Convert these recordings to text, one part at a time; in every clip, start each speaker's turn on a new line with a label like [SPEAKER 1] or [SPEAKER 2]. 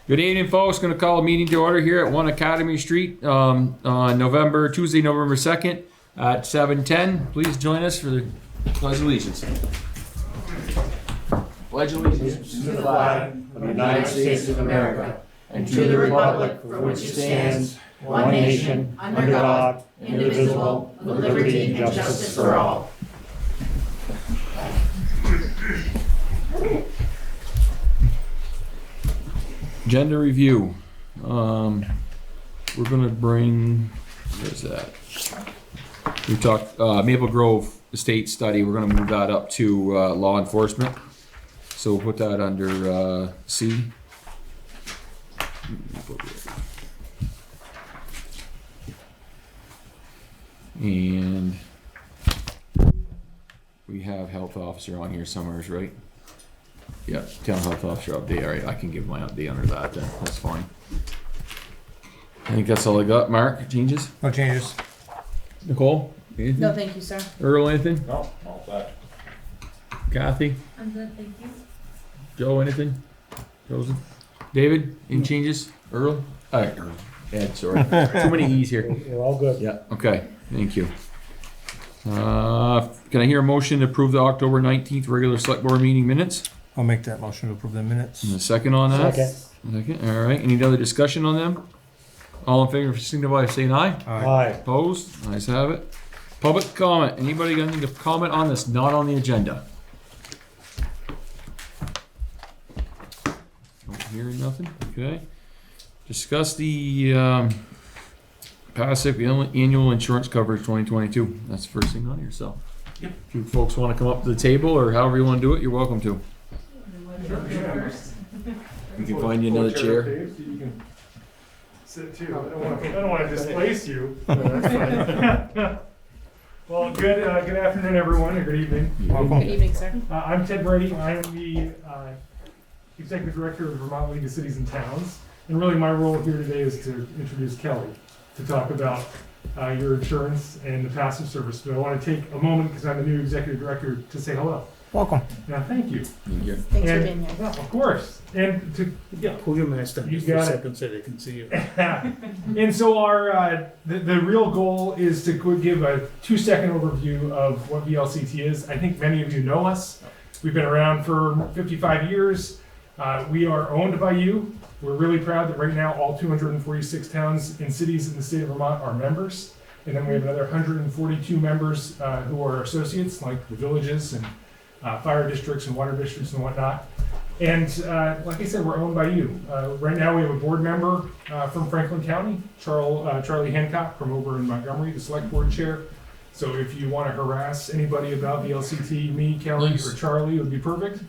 [SPEAKER 1] Good evening, folks. Going to call a meeting to order here at 1 Academy Street on Tuesday, November 2nd at 7:10. Please join us for the Pledge of Allegiance. Pledge of Allegiance
[SPEAKER 2] to the flag of the United States of America and to the republic for which it stands, one nation, under God, indivisible, with liberty and justice for all.
[SPEAKER 1] Agenda review. We're gonna bring, where's that? We talked Maple Grove Estate Study. We're gonna move that up to law enforcement. So we'll put that under C. And we have health officer on here somewhere, right? Yeah, town health officer update. All right, I can give my update under that then. That's fine. I think that's all I got. Mark, changes?
[SPEAKER 3] No changes.
[SPEAKER 1] Nicole? Anything?
[SPEAKER 4] No, thank you, sir.
[SPEAKER 1] Earl, anything?
[SPEAKER 2] No, all set.
[SPEAKER 1] Kathy?
[SPEAKER 4] I'm good, thank you.
[SPEAKER 1] Joe, anything? Joseph? David, any changes? Earl? All right, Earl. Ed, sorry. Too many E's here.
[SPEAKER 3] You're all good.
[SPEAKER 1] Yeah, okay. Thank you. Can I hear a motion to approve the October 19th regular select board meeting minutes?
[SPEAKER 3] I'll make that motion to approve the minutes.
[SPEAKER 1] And a second on that? Second. All right. Any other discussion on them? All in favor, signify by saying aye.
[SPEAKER 3] Aye.
[SPEAKER 1] Opposed? Ayes have it. Public comment. Anybody got anything to comment on this not on the agenda? Don't hear nothing. Okay. Discuss the passive annual insurance coverage 2022. That's the first thing on here. So, if you folks want to come up to the table or however you want to do it, you're welcome to. We can find you another chair.
[SPEAKER 5] You can sit too. I don't want to displace you. That's fine. Well, good afternoon, everyone, or good evening.
[SPEAKER 3] Welcome.
[SPEAKER 4] Good evening, sir.
[SPEAKER 5] I'm Ted Brady. I'm the Executive Director of the Vermont League of Cities and Towns. And really my role here today is to introduce Kelly to talk about your insurance and the passive service. But I want to take a moment, because I'm the new Executive Director, to say hello.
[SPEAKER 3] Welcome.
[SPEAKER 5] Now, thank you.
[SPEAKER 4] Thanks for
[SPEAKER 5] And-
[SPEAKER 4] being here.
[SPEAKER 5] Yeah, of course. And to, yeah,
[SPEAKER 6] Pull your mask down
[SPEAKER 5] You
[SPEAKER 6] just for a
[SPEAKER 5] got it.
[SPEAKER 6] second so they can see you.
[SPEAKER 5] and so our the real goal is to give a 2-second overview of what VLCT is. I think many of you know us. We've been around for 55 years. We are owned by you. We're really proud that right now all 246 towns and cities in the state of Vermont are members. And then we have another 142 members who are associates, like the villages and fire districts and water districts and whatnot. And like I said, we're owned by you. Right now we have a board member from Franklin County, Charlie Hancock from over in Montgomery, the select board chair. So if you want to harass anybody about the LCT, me, Kelly, or Charlie, it would be perfect.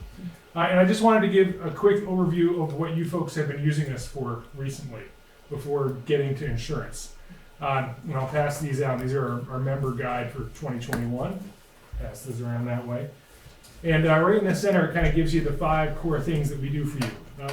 [SPEAKER 5] And I just wanted to give a quick overview of what you folks have been using us for recently before getting to insurance. And I'll pass these out. These are our member guide for 2021. Pass those around that way. And right in the center, it kind of gives you the 5 core things that we do for you.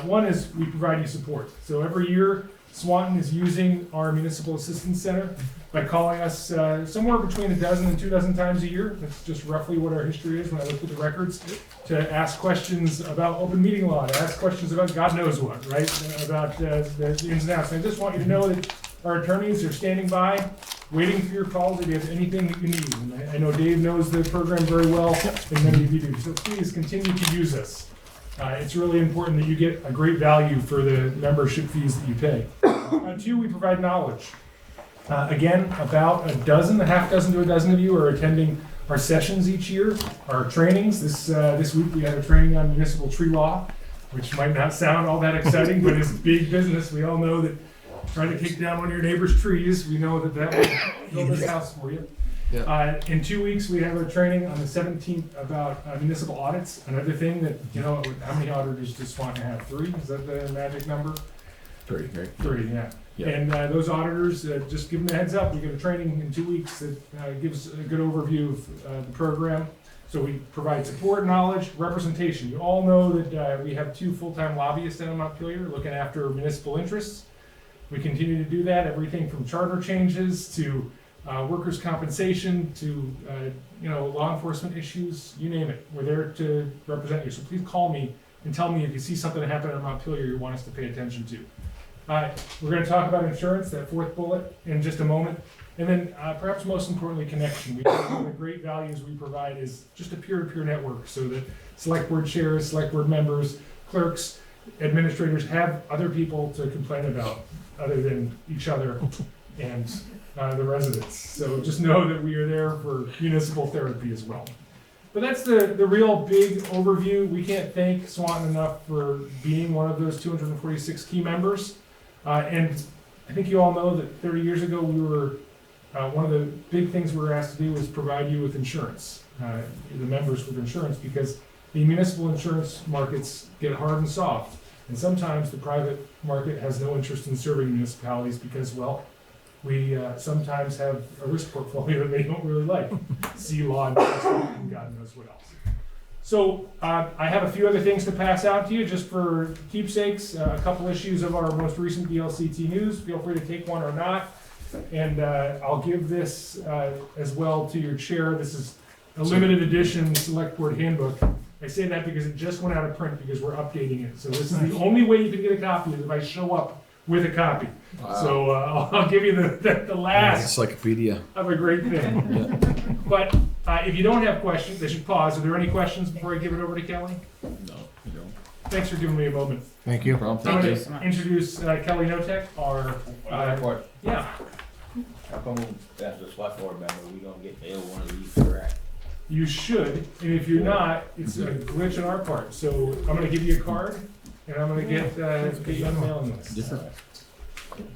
[SPEAKER 5] One is we provide you support. So every year, Swanton is using our Municipal Assistance Center by calling us somewhere between 12 and 24 times a year. That's just roughly what our history is when I looked at the records, to ask questions about open meeting law, to ask questions about God knows what, right? About the ins and outs. And I just want you to know that our attorneys are standing by, waiting for your calls if you have anything that you need. And I know Dave knows the program very well, and many of you do. So please continue to use us. It's really important that you get a great value for the membership fees that you pay. 2, we provide knowledge. Again, about a half dozen to a dozen of you are attending our sessions each year, our trainings. This week we had a training on municipal tree law, which might not sound all that exciting, but it's big business. We all know that trying to kick down one of your neighbor's trees, we know that will build this house for you.
[SPEAKER 1] Yeah.
[SPEAKER 5] In 2 weeks, we have a training on the 17th about municipal audits. Another thing that, how many auditors does Swanton have? 3? Is that the magic number?
[SPEAKER 1] 3, right?
[SPEAKER 5] 3, yeah.
[SPEAKER 1] Yeah.
[SPEAKER 5] And those auditors, just give them a heads up. We get a training in 2 weeks that gives a good overview of the program. So we provide support, knowledge, representation. You all know that we have 2 full-time lobbyists down in Montpelier looking after municipal interests. We continue to do that, everything from charter changes to workers' compensation to law enforcement issues, you name it. We're there to represent you. So please call me and tell me if you see something happen in Montpelier you want us to pay attention to. We're going to talk about insurance, that fourth bullet, in just a moment. And then perhaps most importantly, connection. One of the great values we provide is just a peer-to-peer network so that select board chairs, select board members, clerks, administrators have other people to complain about other than each other and the residents. So just know that we are there for municipal therapy as well. But that's the real big overview. We can't thank Swanton enough for being one of those 246 key members. And I think you all know that 30 years ago we were, one of the big things we were asked to do was provide you with insurance, the members with insurance, because the municipal insurance markets get hard and soft. And sometimes the private market has no interest in serving municipalities because, well, we sometimes have a risk portfolio that they don't really like. See law enforcement and God knows what else. So I have a few other things to pass out to you just for keepsakes, a couple issues of our most recent VLCT news. Feel free to take one or not. And I'll give this as well to your chair. This is a limited edition Select Board Handbook. I say that because it just went out of print because we're updating it. So this is the only way you can get a copy is if I show up with a copy.
[SPEAKER 1] Wow.
[SPEAKER 5] So I'll give you the last
[SPEAKER 1] Encyclopedia.
[SPEAKER 5] of a great thing. But if you don't have questions, they should pause. Are there any questions before I give it over to Kelly?
[SPEAKER 1] No, you don't.
[SPEAKER 5] Thanks for giving me a moment.
[SPEAKER 3] Thank you.
[SPEAKER 1] Problem.
[SPEAKER 5] I'm
[SPEAKER 1] Thank
[SPEAKER 5] going
[SPEAKER 1] you.
[SPEAKER 5] to introduce Kelly Notek, our, yeah,
[SPEAKER 4] How come as a select board member, we don't get to one of these correct?
[SPEAKER 5] you should. And if you're not, it's a glitch on our part. So I'm going to give you a card, and I'm going to get you on the mailing list.
[SPEAKER 1] Different.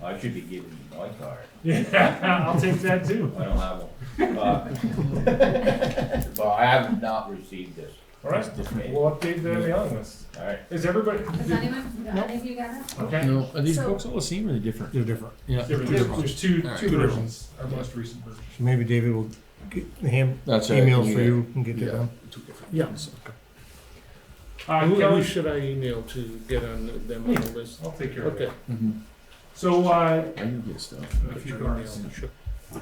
[SPEAKER 4] I should be giving you my card.
[SPEAKER 5] Yeah, I'll take that too.
[SPEAKER 4] I don't have one. But I have not received this.
[SPEAKER 5] All right, we'll update the mailing list.
[SPEAKER 4] All right.
[SPEAKER 5] Is everybody?
[SPEAKER 6] Has anyone, any of you got it?
[SPEAKER 5] Okay.
[SPEAKER 1] No, are these
[SPEAKER 6] So-
[SPEAKER 1] books all the same or are they different?
[SPEAKER 3] They're different.
[SPEAKER 1] Yeah.
[SPEAKER 5] There's two
[SPEAKER 1] All right.
[SPEAKER 5] versions, our most recent version.
[SPEAKER 3] So maybe David will get the
[SPEAKER 1] That's right.
[SPEAKER 3] emails for you and get
[SPEAKER 1] Yeah.
[SPEAKER 3] that done.
[SPEAKER 1] Two different
[SPEAKER 7] Yeah.
[SPEAKER 1] ones.
[SPEAKER 7] Who
[SPEAKER 5] Kelly,
[SPEAKER 7] should I email to get on them on the list?
[SPEAKER 5] I'll take care of
[SPEAKER 7] Okay.
[SPEAKER 5] it.
[SPEAKER 1] Mm-hmm.
[SPEAKER 5] So,
[SPEAKER 1] I can get stuff.
[SPEAKER 5] a few
[SPEAKER 7] Sure,
[SPEAKER 5] cards.
[SPEAKER 7] yeah, sure.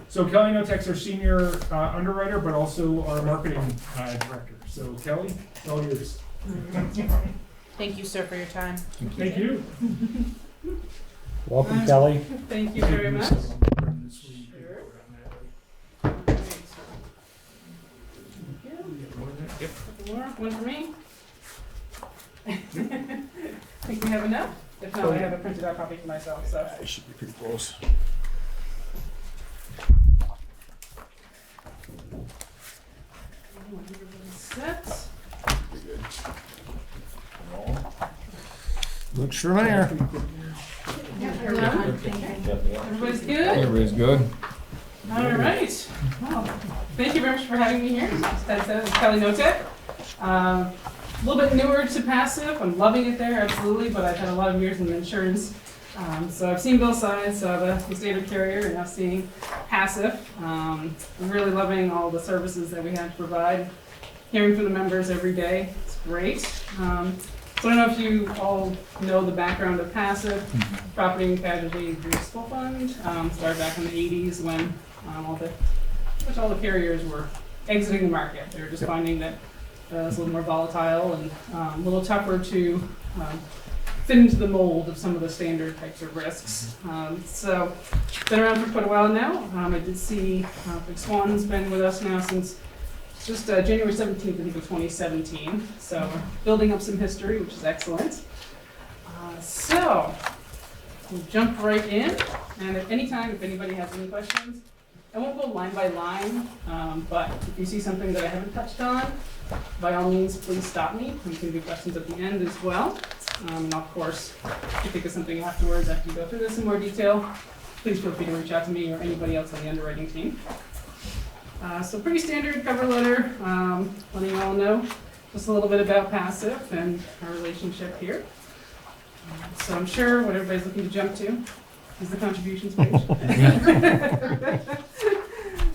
[SPEAKER 5] So Kelly Notek's our senior underwriter, but also our marketing director. So Kelly, it's all yours.
[SPEAKER 8] Thank you, sir, for your time.
[SPEAKER 5] Thank you.
[SPEAKER 2] Welcome, Kelly.
[SPEAKER 8] Thank you very much. Sure. One for me. Think we have enough? If not, I have a printed out copy for myself, so.
[SPEAKER 1] I should be pretty close.
[SPEAKER 8] Set.
[SPEAKER 3] Looks familiar.
[SPEAKER 8] Everybody's good?
[SPEAKER 1] Everybody's good.
[SPEAKER 8] All right. Well, thank you very much for having me here. That's Kelly Notek. A little bit newer to passive. I'm loving it there, absolutely, but I've had a lot of years in insurance. So I've seen both sides, so the standard carrier and now seeing passive. I'm really loving all the services that we have to provide. Hearing from the members every day, it's great. So I don't know if you all know the background of passive. Property and Casualty Municipal Fund started back in the 80s when all the carriers were exiting the market. They were just finding that it was a little more volatile and a little tougher to fit into the mold of some of the standard types of risks. So, been around for quite a while now. I did see Swanton's been with us now since just January 17th, I think, of 2017. So, we're building up some history, which is excellent. So, we'll jump right in. And at any time, if anybody has any questions, I won't go line by line, but if you see something that I haven't touched on, by all means, please stop me. You can do questions at the end as well. And of course, if you think of something afterwards after you go through this in more detail, please feel free to reach out to me or anybody else on the underwriting team. So pretty standard cover letter, letting you all know just a little bit about passive and our relationship here. So I'm sure what everybody's looking to jump to is the contributions page.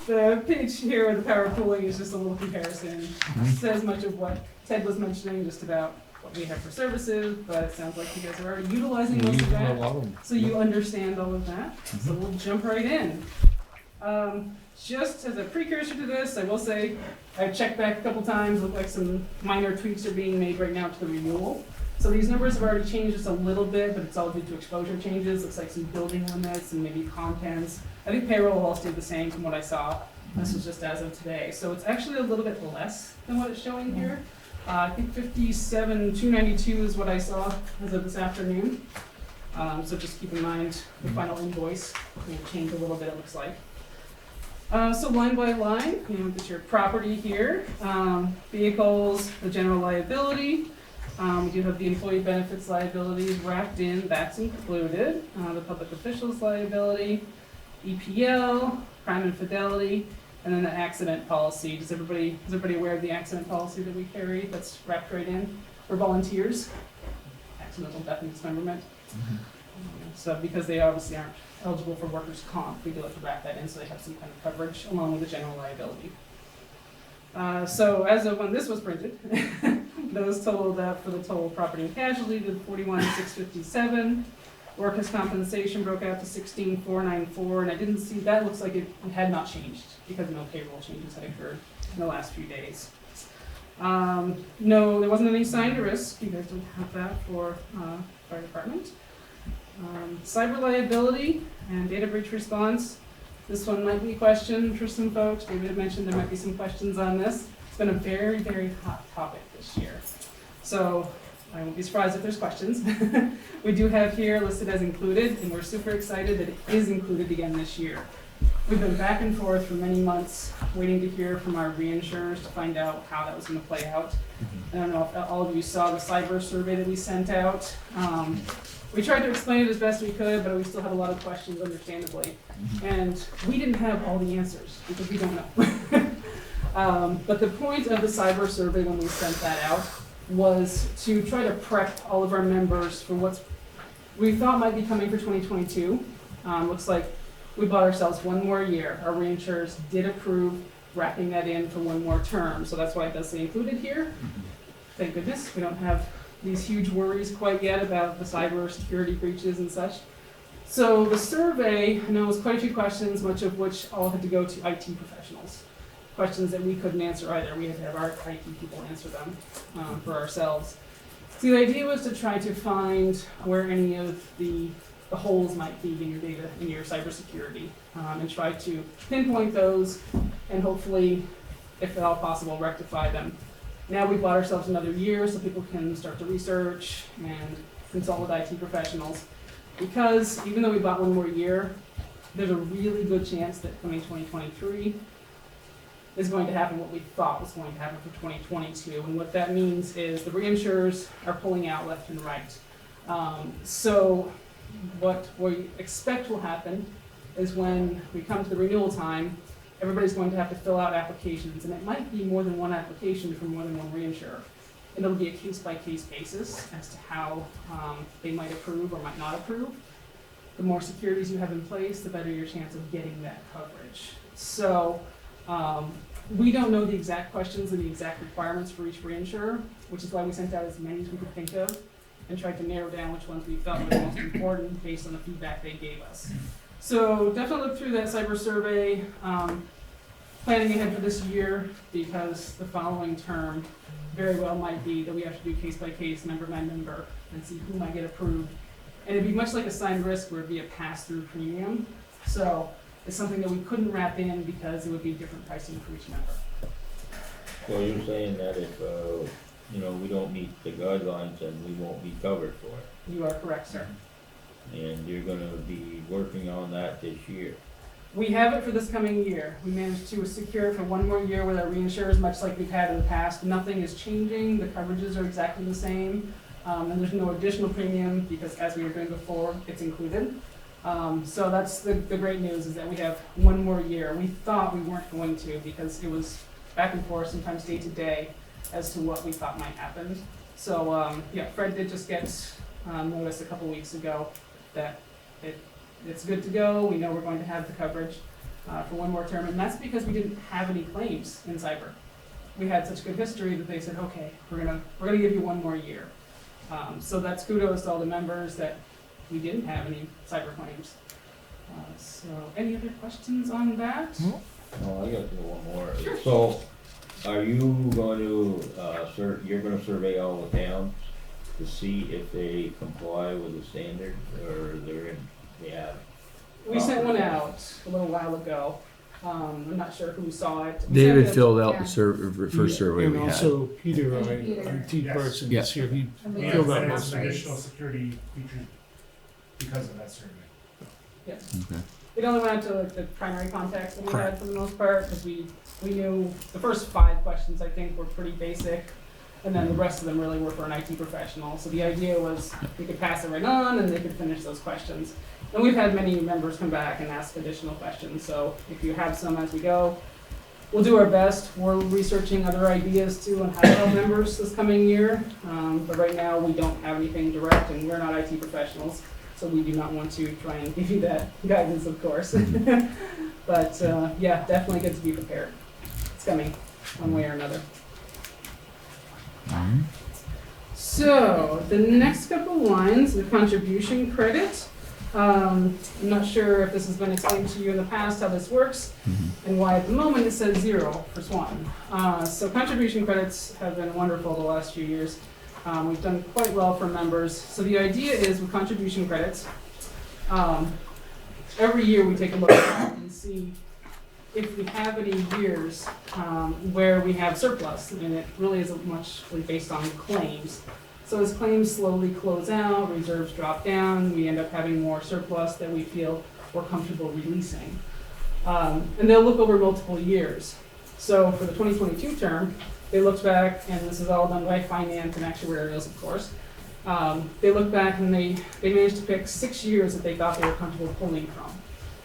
[SPEAKER 8] The page here with the power pooling is just a little comparison. Says much of what Ted was mentioning just about what we have for services, but it sounds like you guys are already utilizing most of that. So you understand all of that. So we'll jump right in. Just as a precursor to this, I will say I've checked back a couple times. Look like some minor tweaks are being made right now to the renewal. So these numbers have already changed just a little bit, but it's all due to exposure changes. Looks like some building limits and maybe contents. I think payroll will all stay the same from what I saw. This was just as of today. So it's actually a little bit less than what it's showing here. I think 57,292 is what I saw as of this afternoon. So just keep in mind the final invoice will change a little bit, it looks like. So line by line, it's your property here, vehicles, the general liability. We do have the employee benefits liability wrapped in, that's included. The public officials liability, EPL, crime and fidelity, and then the accident policy. Is everybody aware of the accident policy that we carry that's wrapped right in? For volunteers, accidental death and dismemberment. So because they obviously aren't eligible for workers' comp, we do have to wrap that in so they have some kind of coverage along with the general liability. So as of when this was printed, those totaled for the total property and casualty to 41,657. Workers' compensation broke out to 16,494, and I didn't see, that looks like it had not changed because no payroll changes had occurred in the last few days. No, there wasn't any signed risk. You guys don't have that for fire department. Cyber liability and data breach response. This one might be a question for some folks. David had mentioned there might be some questions on this. It's been a very, very hot topic this year. So I won't be surprised if there's questions. We do have here listed as included, and we're super excited that it is included again this year. We've been back and forth for many months, waiting to hear from our reinsurers to find out how that was going to play out. I don't know if all of you saw the cyber survey that we sent out. We tried to explain it as best we could, but we still have a lot of questions, understandably. And we didn't have all the answers, because we don't know. But the point of the cyber survey when we sent that out was to try to prep all of our members for what we thought might be coming for 2022. Looks like we bought ourselves one more year. Our reinsurers did approve wrapping that in for one more term, so that's why it does say included here. Thank goodness, we don't have these huge worries quite yet about the cyber security breaches and such. So the survey, I know, was quite a few questions, much of which all had to go to IT professionals. Questions that we couldn't answer either. We had to have our IT people answer them for ourselves. So the idea was to try to find where any of the holes might be in your data, in your cybersecurity, and try to pinpoint those and hopefully, if at all possible, rectify them. Now we bought ourselves another year so people can start to research and consult with IT professionals. Because even though we bought one more year, there's a really good chance that coming 2023 is going to happen what we thought was going to happen for 2022. And what that means is the reinsurers are pulling out left and right. So what we expect will happen is when we come to the renewal time, everybody's going to have to fill out applications, and it might be more than one application from more than one reinsurer. And it'll be a case-by-case basis as to how they might approve or might not approve. The more securities you have in place, the better your chance of getting that coverage. So we don't know the exact questions and the exact requirements for each reinsurer, which is why we sent out as many as we could think of and tried to narrow down which ones we felt were the most important based on the feedback they gave us. So definitely look through that cyber survey, planning ahead for this year, because the following term very well might be that we have to do case by case, member by member, and see who might get approved. And it'd be much like assigned risk where it'd be a pass-through premium. So it's something that we couldn't wrap in because it would be different pricing for each member.
[SPEAKER 2] So you're saying that if, we don't meet the guidelines, then we won't be covered for it?
[SPEAKER 8] You are correct, sir.
[SPEAKER 2] And you're gonna be working on that this year?
[SPEAKER 8] We have it for this coming year. We managed to secure it for one more year with our reinsurers, much like we've had in the past. Nothing is changing. The coverages are exactly the same. And there's no additional premium because, as we were doing before, it's included. So that's the great news, is that we have one more year. We thought we weren't going to because it was back and forth, sometimes day to day, as to what we thought might happen. So Fred did just get notice a couple weeks ago that it's good to go. We know we're going to have the coverage for one more term, and that's because we didn't have any claims in cyber. We had such good history that they said, okay, we're gonna give you one more year. So that's kudos to all the members that we didn't have any cyber claims. So any other questions on that?
[SPEAKER 2] Oh, I got one more.
[SPEAKER 8] Sure.
[SPEAKER 2] So, are you going to, you're gonna survey all the towns?
[SPEAKER 4] to see if they comply with the standard, or they have?
[SPEAKER 8] We sent one out a little while ago. I'm not sure who saw it. We
[SPEAKER 1] David
[SPEAKER 8] sent it-
[SPEAKER 1] filled out
[SPEAKER 6] Yeah.
[SPEAKER 1] the first survey
[SPEAKER 7] And
[SPEAKER 1] we had.
[SPEAKER 7] also Peter,
[SPEAKER 6] And
[SPEAKER 7] our
[SPEAKER 6] Peter.
[SPEAKER 7] IT
[SPEAKER 5] Yes.
[SPEAKER 7] person,
[SPEAKER 1] Yeah.
[SPEAKER 7] is here, he
[SPEAKER 6] And we
[SPEAKER 5] Yeah,
[SPEAKER 7] filled
[SPEAKER 6] have
[SPEAKER 7] out
[SPEAKER 5] and
[SPEAKER 7] most
[SPEAKER 5] it's
[SPEAKER 7] of
[SPEAKER 5] an
[SPEAKER 7] it.
[SPEAKER 5] additional security feature because of that survey.
[SPEAKER 1] Okay.
[SPEAKER 8] It only went out to like the primary contacts that we had for the most part, because we knew the first 5 questions I think were pretty basic, and then the rest of them really were for an IT professional. So the idea was we could pass it right on and they could finish those questions. And we've had many members come back and ask additional questions, so if you have some as we go, we'll do our best. We're researching other ideas too on how to help members this coming year, but right now we don't have anything direct and we're not IT professionals. So we do not want to try and give you that guidance, of course. But yeah, definitely good to be prepared. It's coming, one way or another. So the next couple lines, the contribution credit. I'm not sure if this has been explained to you in the past how this works and why at the moment it says 0 for Swanton. So contribution credits have been wonderful the last few years. We've done quite well for members. So the idea is with contribution credits, every year we take a look at and see if we have any years where we have surplus, and it really isn't much based on claims. So as claims slowly close out, reserves drop down, we end up having more surplus that we feel we're comfortable releasing. And they'll look over multiple years. So for the 2022 term, they looked back, and this is all done by finance and actuarials, of course. They looked back and they managed to pick 6 years that they thought they were comfortable pulling from.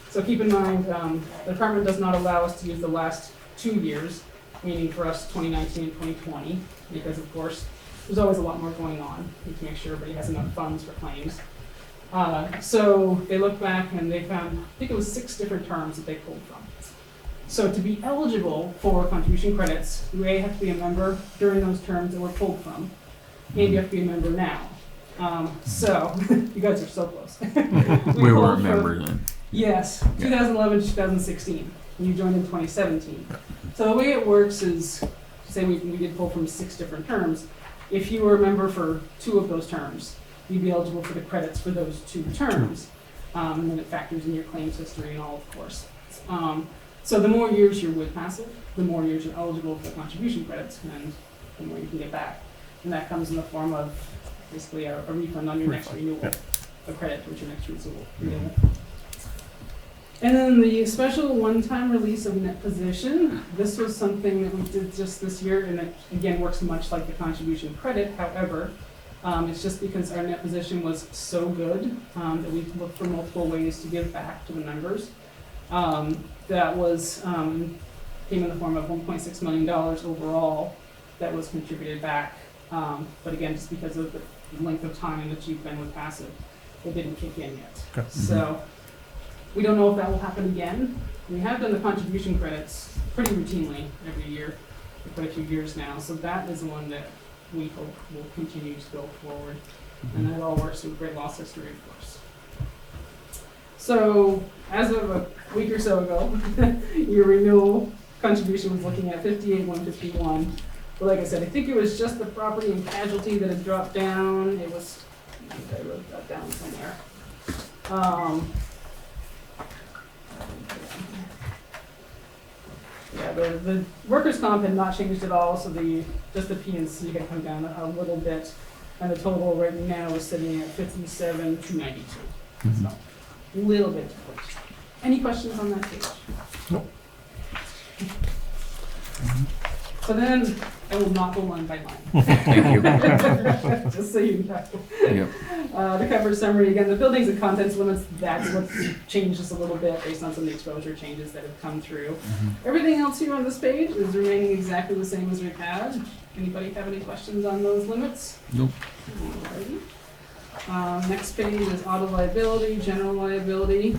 [SPEAKER 8] So keep in mind, the department does not allow us to use the last 2 years, meaning for us 2019 and 2020, because of course, there's always a lot more going on. We need to make sure everybody has enough funds for claims. So they looked back and they found, I think it was 6 different terms that they pulled from. So to be eligible for contribution credits, you A, have to be a member during those terms that were pulled from, and you have to be a member now. So, you guys are so close.
[SPEAKER 1] We were a
[SPEAKER 8] pulled
[SPEAKER 1] member
[SPEAKER 8] from-
[SPEAKER 1] then.
[SPEAKER 8] Yes, 2011 to 2016, and you joined in 2017. So the way it works is, say we did pull from 6 different terms, if you were a member for 2 of those terms, you'd be eligible for the credits for those 2 terms. And then it factors in your claims history and all, of course. So the more years you're with passive, the more years you're eligible for contribution credits, and the more you can get back. And that comes in the form of basically a refund on your next renewal, a credit towards your next renewal. And then the special one-time release of net position. This was something that we did just this year, and it again works much like the contribution credit. However, it's just because our net position was so good that we looked for multiple ways to give back to the members. That was came in the form of $1.6 million overall that was contributed back. But again, just because of the length of time that you've been with passive, it didn't kick in yet.
[SPEAKER 3] Okay.
[SPEAKER 8] So we don't know if that will happen again. We have done the contribution credits pretty routinely every year for quite a few years now. So that is one that we hope will continue to go forward. And that all works with great loss history, of course. So as of a week or so ago, your renewal contribution was looking at $58,151. But like I said, I think it was just the property and casualty that had dropped down. It was, I think I wrote that down somewhere. Yeah, the workers' comp had not changed at all, so just the P&C had come down a little bit, and the total right now is sitting at $57,292. So a little bit different. Any questions on that page?
[SPEAKER 3] Nope.
[SPEAKER 8] So then I will not go line by line.
[SPEAKER 1] Thank you.
[SPEAKER 8] Just so you know.
[SPEAKER 1] Yep.
[SPEAKER 8] The cover summary, again, the buildings and contents limits, that's what's changed just a little bit based on some of the exposure changes that have come through. Everything else here on this page is remaining exactly the same as we've had. Anybody have any questions on those limits?
[SPEAKER 1] Nope.
[SPEAKER 8] Alrighty. Next page is auto liability, general liability.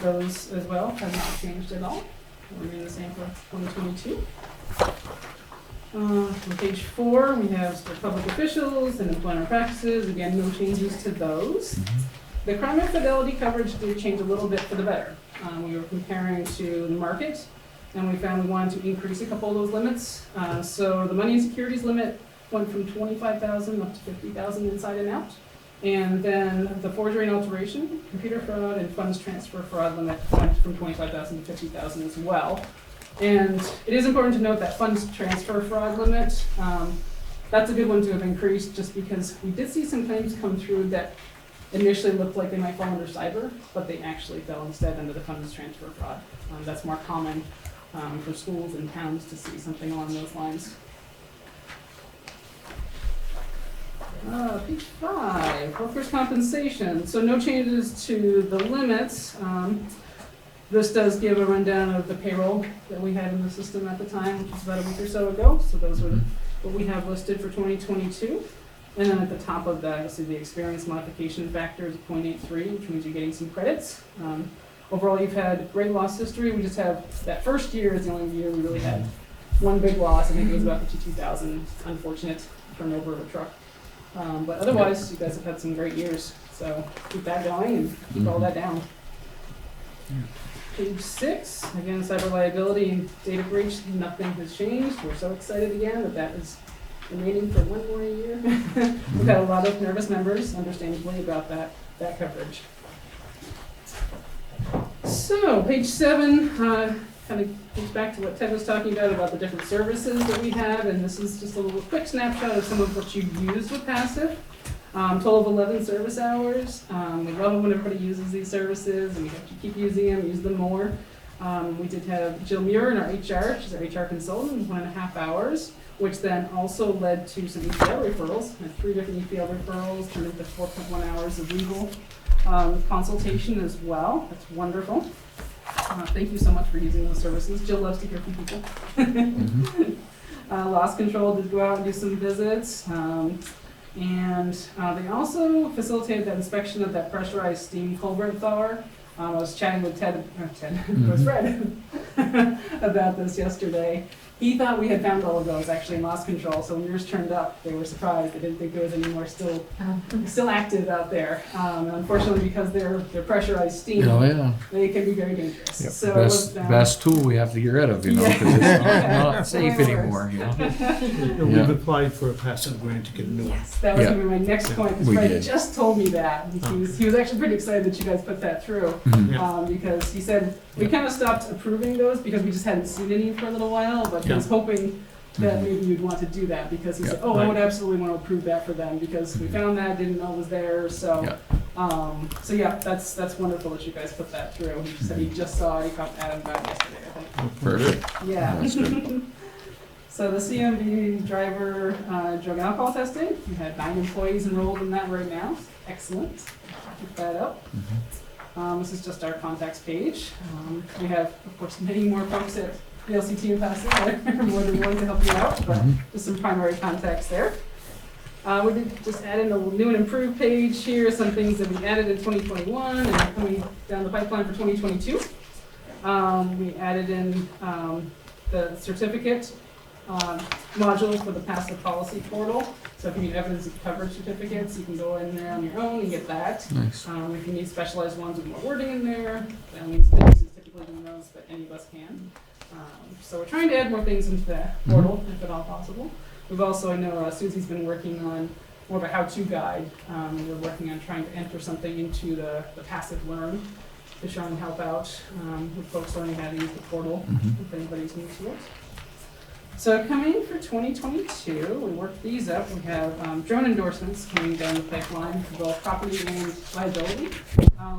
[SPEAKER 8] Those as well have not changed at all. They remain the same for 2022. On page 4, we have the public officials and employment practices. Again, no changes to those. The crime and fidelity coverage did change a little bit for the better. We were comparing to the market, and we found we wanted to increase a couple of those limits. So the money and securities limit went from 25,000 up to 50,000 inside and out. And then the forgery and alteration, computer fraud, and funds transfer fraud limit went from 25,000 to 50,000 as well. And it is important to note that funds transfer fraud limit, that's a good one to have increased, just because we did see some claims come through that initially looked like they might fall under cyber, but they actually fell instead under the funds transfer fraud. That's more common for schools and towns to see something along those lines. Page 5, workers' compensation. So no changes to the limits. This does give a rundown of the payroll that we had in the system at the time, which was about a week or so ago. So those are what we have listed for 2022. And then at the top of that, you'll see the experience modification factor is 0.83, which means you're getting some credits. Overall, you've had great loss history. We just have that first year is the only year we really had one big loss. I think it was about 52,000. Unfortunate turnover of a truck. But otherwise, you guys have had some great years. So keep that going and keep all that down. Page 6, again, cyber liability and data breach, nothing has changed. We're so excited again that that is remaining for one more year. We've had a lot of nervous members, understandably, about that coverage. So, page 7 kind of gets back to what Ted was talking about the different services that we have, and this is just a little quick snapshot of some of what you use with Passive. Total of 11 service hours. We love it when everybody uses these services, and we have to keep using them, use them more. We did have Jill Muir in our HR, she's our HR consultant, 1.5 hours, which then also led to some EPL referrals. I had 3 different EPL referrals, turned into 4.1 hours of legal consultation as well. That's wonderful. Thank you so much for using those services. Jill loves to hear from people. Loss control did go out and do some visits. And they also facilitated that inspection of that pressurized steam culvert thawer. I was chatting with Ted, it was Fred, about this yesterday. He thought we had found all of those actually in loss control, so when yours turned up, they were surprised. They didn't think there was any more still active out there. And unfortunately, because they're pressurized steam, they can be very dangerous.
[SPEAKER 1] Yep.
[SPEAKER 8] So
[SPEAKER 1] Best tool we have to get rid of, because it's not safe anymore.
[SPEAKER 3] We've applied for a passive grant to get a new one.
[SPEAKER 8] Yes, that was going to be my next point, because
[SPEAKER 1] We
[SPEAKER 8] Fred
[SPEAKER 1] did.
[SPEAKER 8] just told me that. He was actually pretty excited that you guys put that through, because he said, we kind of stopped approving those because we just hadn't seen any for a little while, but he was hoping that maybe you'd want to do that, because he said, oh, I would absolutely want to approve that for them, because we found that, didn't know it was there, so. That's wonderful that you guys put that through. He said he just saw it, he caught Adam about it yesterday, I think.
[SPEAKER 1] Perfect.
[SPEAKER 8] Yeah.
[SPEAKER 1] That's good.
[SPEAKER 8] So the CMV driver drug and alcohol testing, we had 9 employees enrolled in that right now. Excellent. Keep that up. This is just our contacts page. We have, of course, many more folks at the LCT and Passive that are more than willing to help you out, but just some primary contacts there. We did just add in a new and improved page here, some things that we added in 2021 and are coming down the pipeline for 2022. We added in the certificate module for the Passive Policy Portal. So if you need evidence of coverage certificates, you can go in there on your own and get that.
[SPEAKER 1] Nice.
[SPEAKER 8] If you need specialized ones with more wording in there, that means Denise is typically doing those, but any of us can. So we're trying to add more things into the portal, if at all possible. We've also, I know Susie's been working on more of a how-to guide. We're working on trying to enter something into the Passive Learn to try and help out with folks learning how to use the portal, if anybody's new to it. So coming for 2022, we worked these up. We have drone endorsements coming down the pipeline for both property and liability.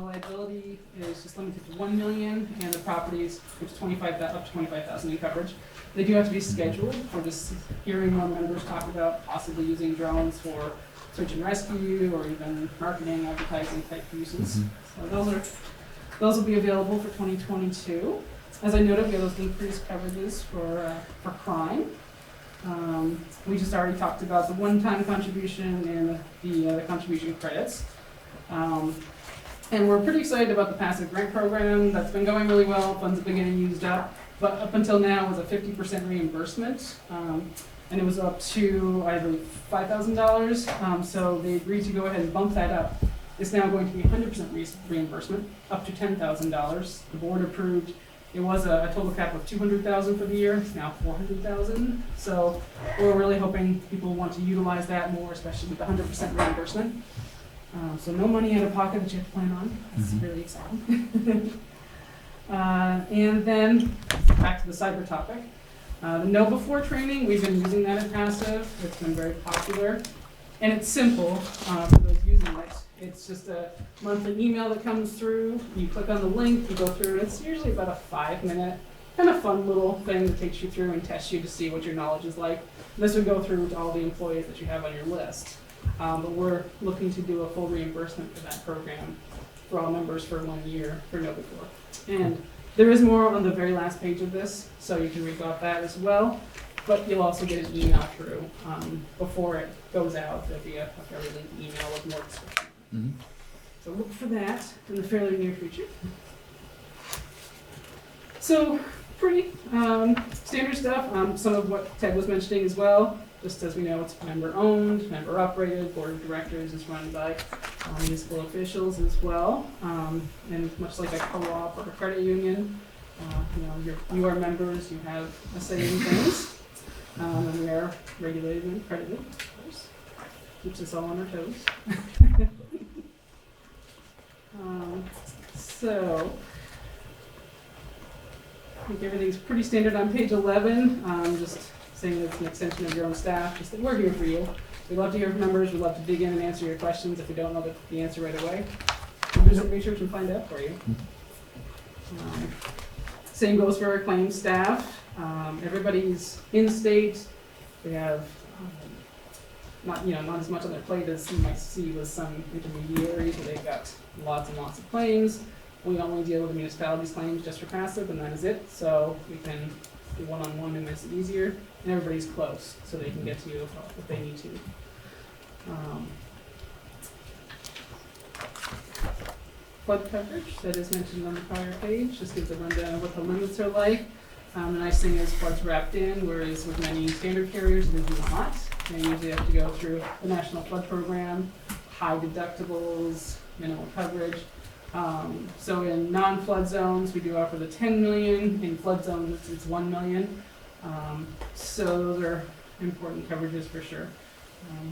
[SPEAKER 8] Liability is just limited to $1 million, and the properties, which is up to 25,000 in coverage. They do have to be scheduled. We're just hearing more members talk about possibly using drones for search and rescue or even marketing, advertising type uses. So those will be available for 2022. As I noted, we have those increased coverages for crime. We just already talked about the one-time contribution and the contribution credits. And we're pretty excited about the Passive Grant Program. That's been going really well. Funds have been getting used up. But up until now, it was a 50% reimbursement. And it was up to, I believe, $5,000. So they agreed to go ahead and bump that up. It's now going to be 100% reimbursement, up to $10,000. The board approved It was a total cap of 200,000 for the year, it's now 400,000. So we're really hoping people want to utilize that more, especially with the 100% reimbursement. So no money out of pocket that you have to plan on, that's really exciting. And then back to the cyber topic. The Know Before training, we've been using that at Passive, it's been very popular. And it's simple for those using it. It's just a monthly email that comes through. You click on the link, you go through, and it's usually about a 5-minute kind of fun little thing that takes you through and tests you to see what your knowledge is like. This would go through to all the employees that you have on your list. But we're looking to do a full reimbursement for that program for all members for 1 year for Know Before. And there is more on the very last page of this, so you can read about that as well. But you'll also get an email through before it goes out. There'll be a fairly lengthy email with more description. So look for that in the fairly near future. So pretty standard stuff. Some of what Ted was mentioning as well. Just as we know, it's member-owned, member-operated. Board of directors is run by municipal officials as well. And much like a co-op or a credit union, you are members. You have a say in things. And we are regulated and accredited, of course. Keeps us all on our toes. So, I think everything's pretty standard on page 11. Just saying that it's an extension of your own staff. Just that we're here for you. We love to hear from members. We love to dig in and answer your questions if we don't know the answer right away. We'll do some research and find out for you. Same goes for our claims staff. Everybody's in-state. We have not as much on their plate as you might see with some intermediaries where they've got lots and lots of claims. We only deal with the municipalities' claims just for Passive, and that is it. So we can do one-on-one and makes it easier. And everybody's close, so they can get to you if they need to. Flood coverage that is mentioned on the prior page just gives a rundown of what the limits are like. The nice thing is flood's wrapped in, whereas with many standard carriers it is not. They usually have to go through the National Flood Program, high deductibles, minimal coverage. So in non-flood zones, we do offer the 10 million. In flood zones, it's 1 million. So those are important coverages for sure.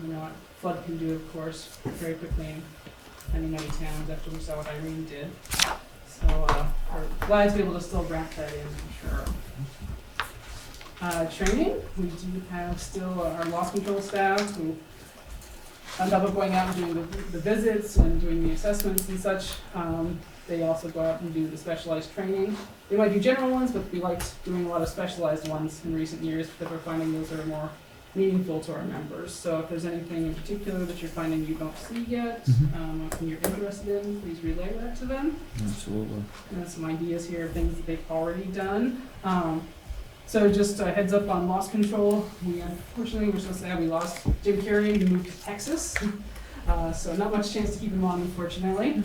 [SPEAKER 8] What flood can do, of course, very quickly in many towns after we saw what Irene did. So we're glad to be able to still wrap that in for sure. Training, we do have still our loss control staff who, on top of going out and doing the visits and doing the assessments and such, they also go out and do the specialized training. They might do general ones, but we liked doing a lot of specialized ones in recent years because we're finding those are more meaningful to our members. So if there's anything in particular that you're finding you don't see yet, and you're interested in, please relay that to them.
[SPEAKER 1] Absolutely.
[SPEAKER 8] And some ideas here of things that they've already done. So just a heads up on loss control. We unfortunately, we're so sad we lost Jim Carey, who moved to Texas. So not much chance to keep him on, unfortunately.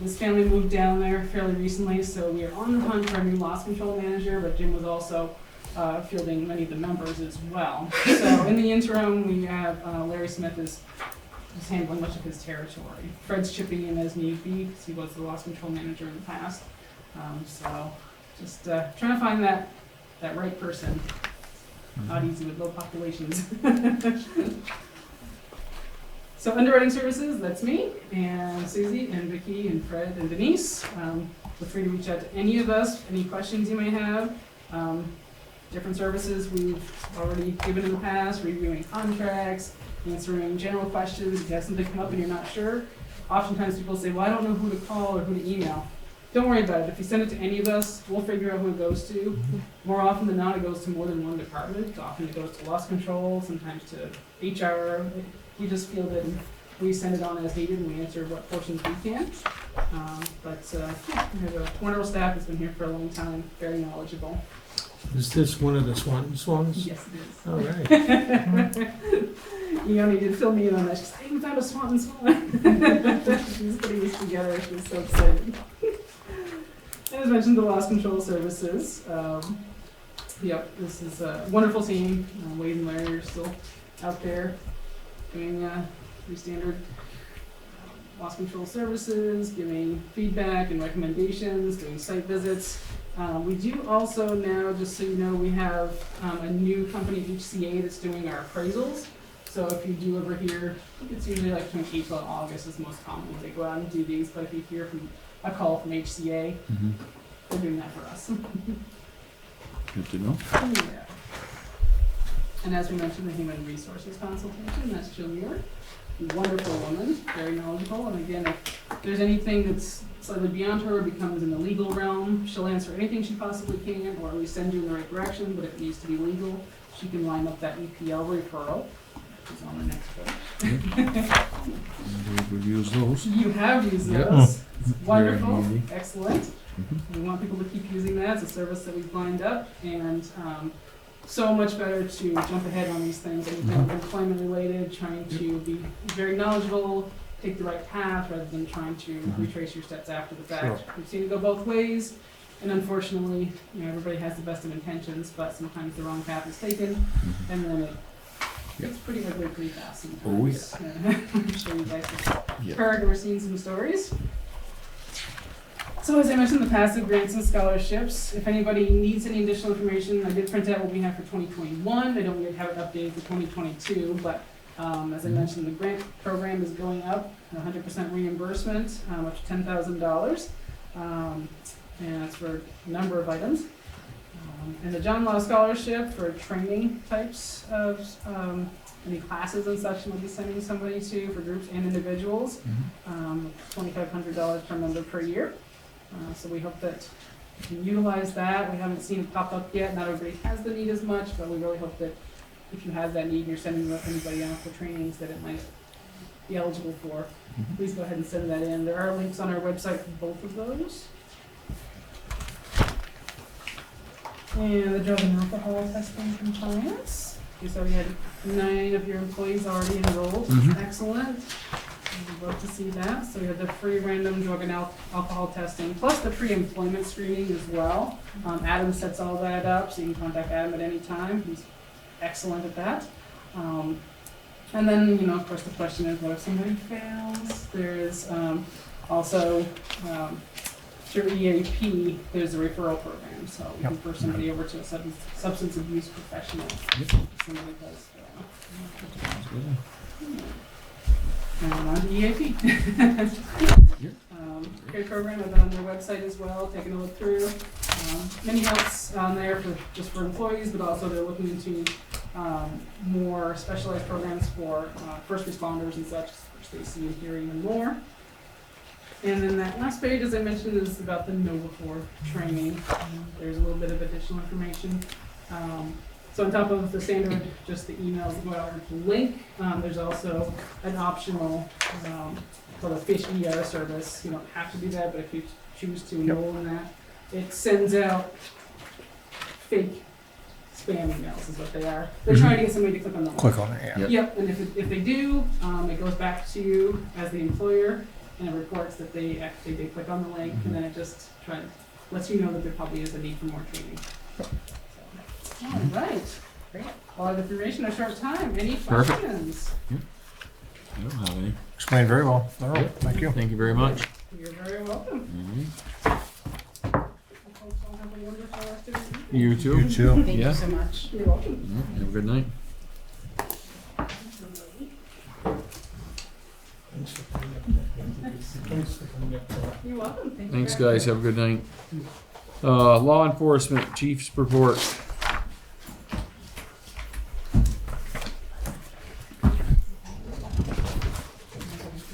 [SPEAKER 8] His family moved down there fairly recently, so we are on the hunt for a new loss control manager, but Jim was also fielding many of the members as well. So in the interim, we have Larry Smith is handling much of his territory. Fred's chipping in as need be, because he was the loss control manager in the past. So just trying to find that right person. Not easy with low populations. So Underwriting Services, that's me, and Susie, and Vicki, and Fred, and Denise. Feel free to reach out to any of us, any questions you may have. Different services we've already given in the past, reviewing contracts, answering general questions. If you have something come up and you're not sure, oftentimes people say, well, I don't know who to call or who to email. Don't worry about it. If you send it to any of us, we'll figure out who it goes to. More often than not, it goes to more than one department. Often it goes to loss control, sometimes to HR. We just field it and we send it on as needed and we answer what portions we can. We have a wonderful staff that's been here for a long time, very knowledgeable.
[SPEAKER 3] Is this one of the Swanton swans?
[SPEAKER 8] Yes, it is.
[SPEAKER 3] All right.
[SPEAKER 8] You only did fill me in on that. She's like, I even found a Swanton swan. She's putting this together. She's so excited. As mentioned, the loss control services. Yep, this is a wonderful team. Wade and Larry are still out there doing pretty standard loss control services, giving feedback and recommendations, doing site visits. We do also now, just so you know, we have a new company, HCA, that's doing our appraisals. So if you do ever hear, it's usually like between April and August is most common when they go out and do these, but if you hear from a call from HCA,
[SPEAKER 1] Mhm.
[SPEAKER 8] they're doing that for us.
[SPEAKER 1] Good to know.
[SPEAKER 8] Yeah. And as we mentioned, the Human Resources Consultation, that's Jill Muir. Wonderful woman, very knowledgeable, and again, if there's anything that's slightly beyond her or becomes in the legal realm, she'll answer anything she possibly can, or at least send you in the right direction, but if it needs to be legal, she can line up that EPL referral, which is on the next page.
[SPEAKER 1] We've used those.
[SPEAKER 8] You have used
[SPEAKER 1] Yeah.
[SPEAKER 8] those. It's
[SPEAKER 1] Very
[SPEAKER 8] wonderful,
[SPEAKER 1] handy.
[SPEAKER 8] excellent.
[SPEAKER 1] Mhm.
[SPEAKER 8] We want people to keep using that. It's a service that we've lined up, and so much better to jump ahead on these things. Anything employment related, trying to be very knowledgeable, take the right path rather than trying to retrace your steps after the fact. We've seen it go both ways, and unfortunately, everybody has the best of intentions, but sometimes the wrong path is taken, and then it gets pretty ugly pretty fast sometimes.
[SPEAKER 1] Oh,
[SPEAKER 8] Yeah. I'm sure you guys have
[SPEAKER 1] Yeah.
[SPEAKER 8] heard or seen some stories. So as I mentioned, the passive grants and scholarships, if anybody needs any additional information, I did print out what we have for 2021. I don't yet have it updated for 2022, but as I mentioned, the grant program is going up, 100% reimbursement, up to $10,000. And it's for a number of items. And the John Law Scholarship for training types of any classes and such we'll be sending somebody to for groups and individuals. $2,500 per member per year. So we hope that you can utilize that. We haven't seen it pop up yet. Not everybody has the need as much, but we really hope that if you have that need and you're sending anybody out for trainings that it might be eligible for, please go ahead and send that in. There are links on our website for both of those. And the drug and alcohol testing compliance. You said we had 9 of your employees already enrolled. Excellent. We'd love to see that. So we have the free random drug and alcohol testing, plus the pre-employment screening as well. Adam sets all that up, so you can contact Adam at any time. He's excellent at that. And then, of course, the question is, what if somebody fails? There is also, through EAP, there's a referral program, so we can refer somebody over to a substance abuse professional. If somebody does fail. On to EAP. Great program, I've been on their website as well, taking a look through. Many notes on there for just for employees, but also they're looking into more specialized programs for first responders and such, which they see and hear even more. And then that last page, as I mentioned, is about the Know Before training. There's a little bit of additional information. So on top of the standard, just the emails that go out with the link, there's also an optional called a Fish ER service. You don't have to do that, but if you choose to enroll in that, it sends out fake spam emails is what they are. They're trying to get somebody to click on the link.
[SPEAKER 2] Click on it, yeah.
[SPEAKER 8] Yep, and if they do, it goes back to you as the employer, and it reports that they actually did click on the link, and then it just lets you know that there probably is a need for more training. So, all right, great. A lot of information in a short time. Any questions?
[SPEAKER 1] I don't have any.
[SPEAKER 2] Explained very well. Thorough. Thank you.
[SPEAKER 1] Thank you very much.
[SPEAKER 8] You're very welcome. Folks all have a wonderful rest of your evening.
[SPEAKER 1] You too?
[SPEAKER 2] You too.
[SPEAKER 6] Thank
[SPEAKER 1] Yeah.
[SPEAKER 6] you so much.
[SPEAKER 8] You're welcome.
[SPEAKER 1] Have a good night.
[SPEAKER 8] You're welcome. Thank you
[SPEAKER 1] Thanks,
[SPEAKER 8] very
[SPEAKER 1] guys. Have a good night. Law enforcement chief's report.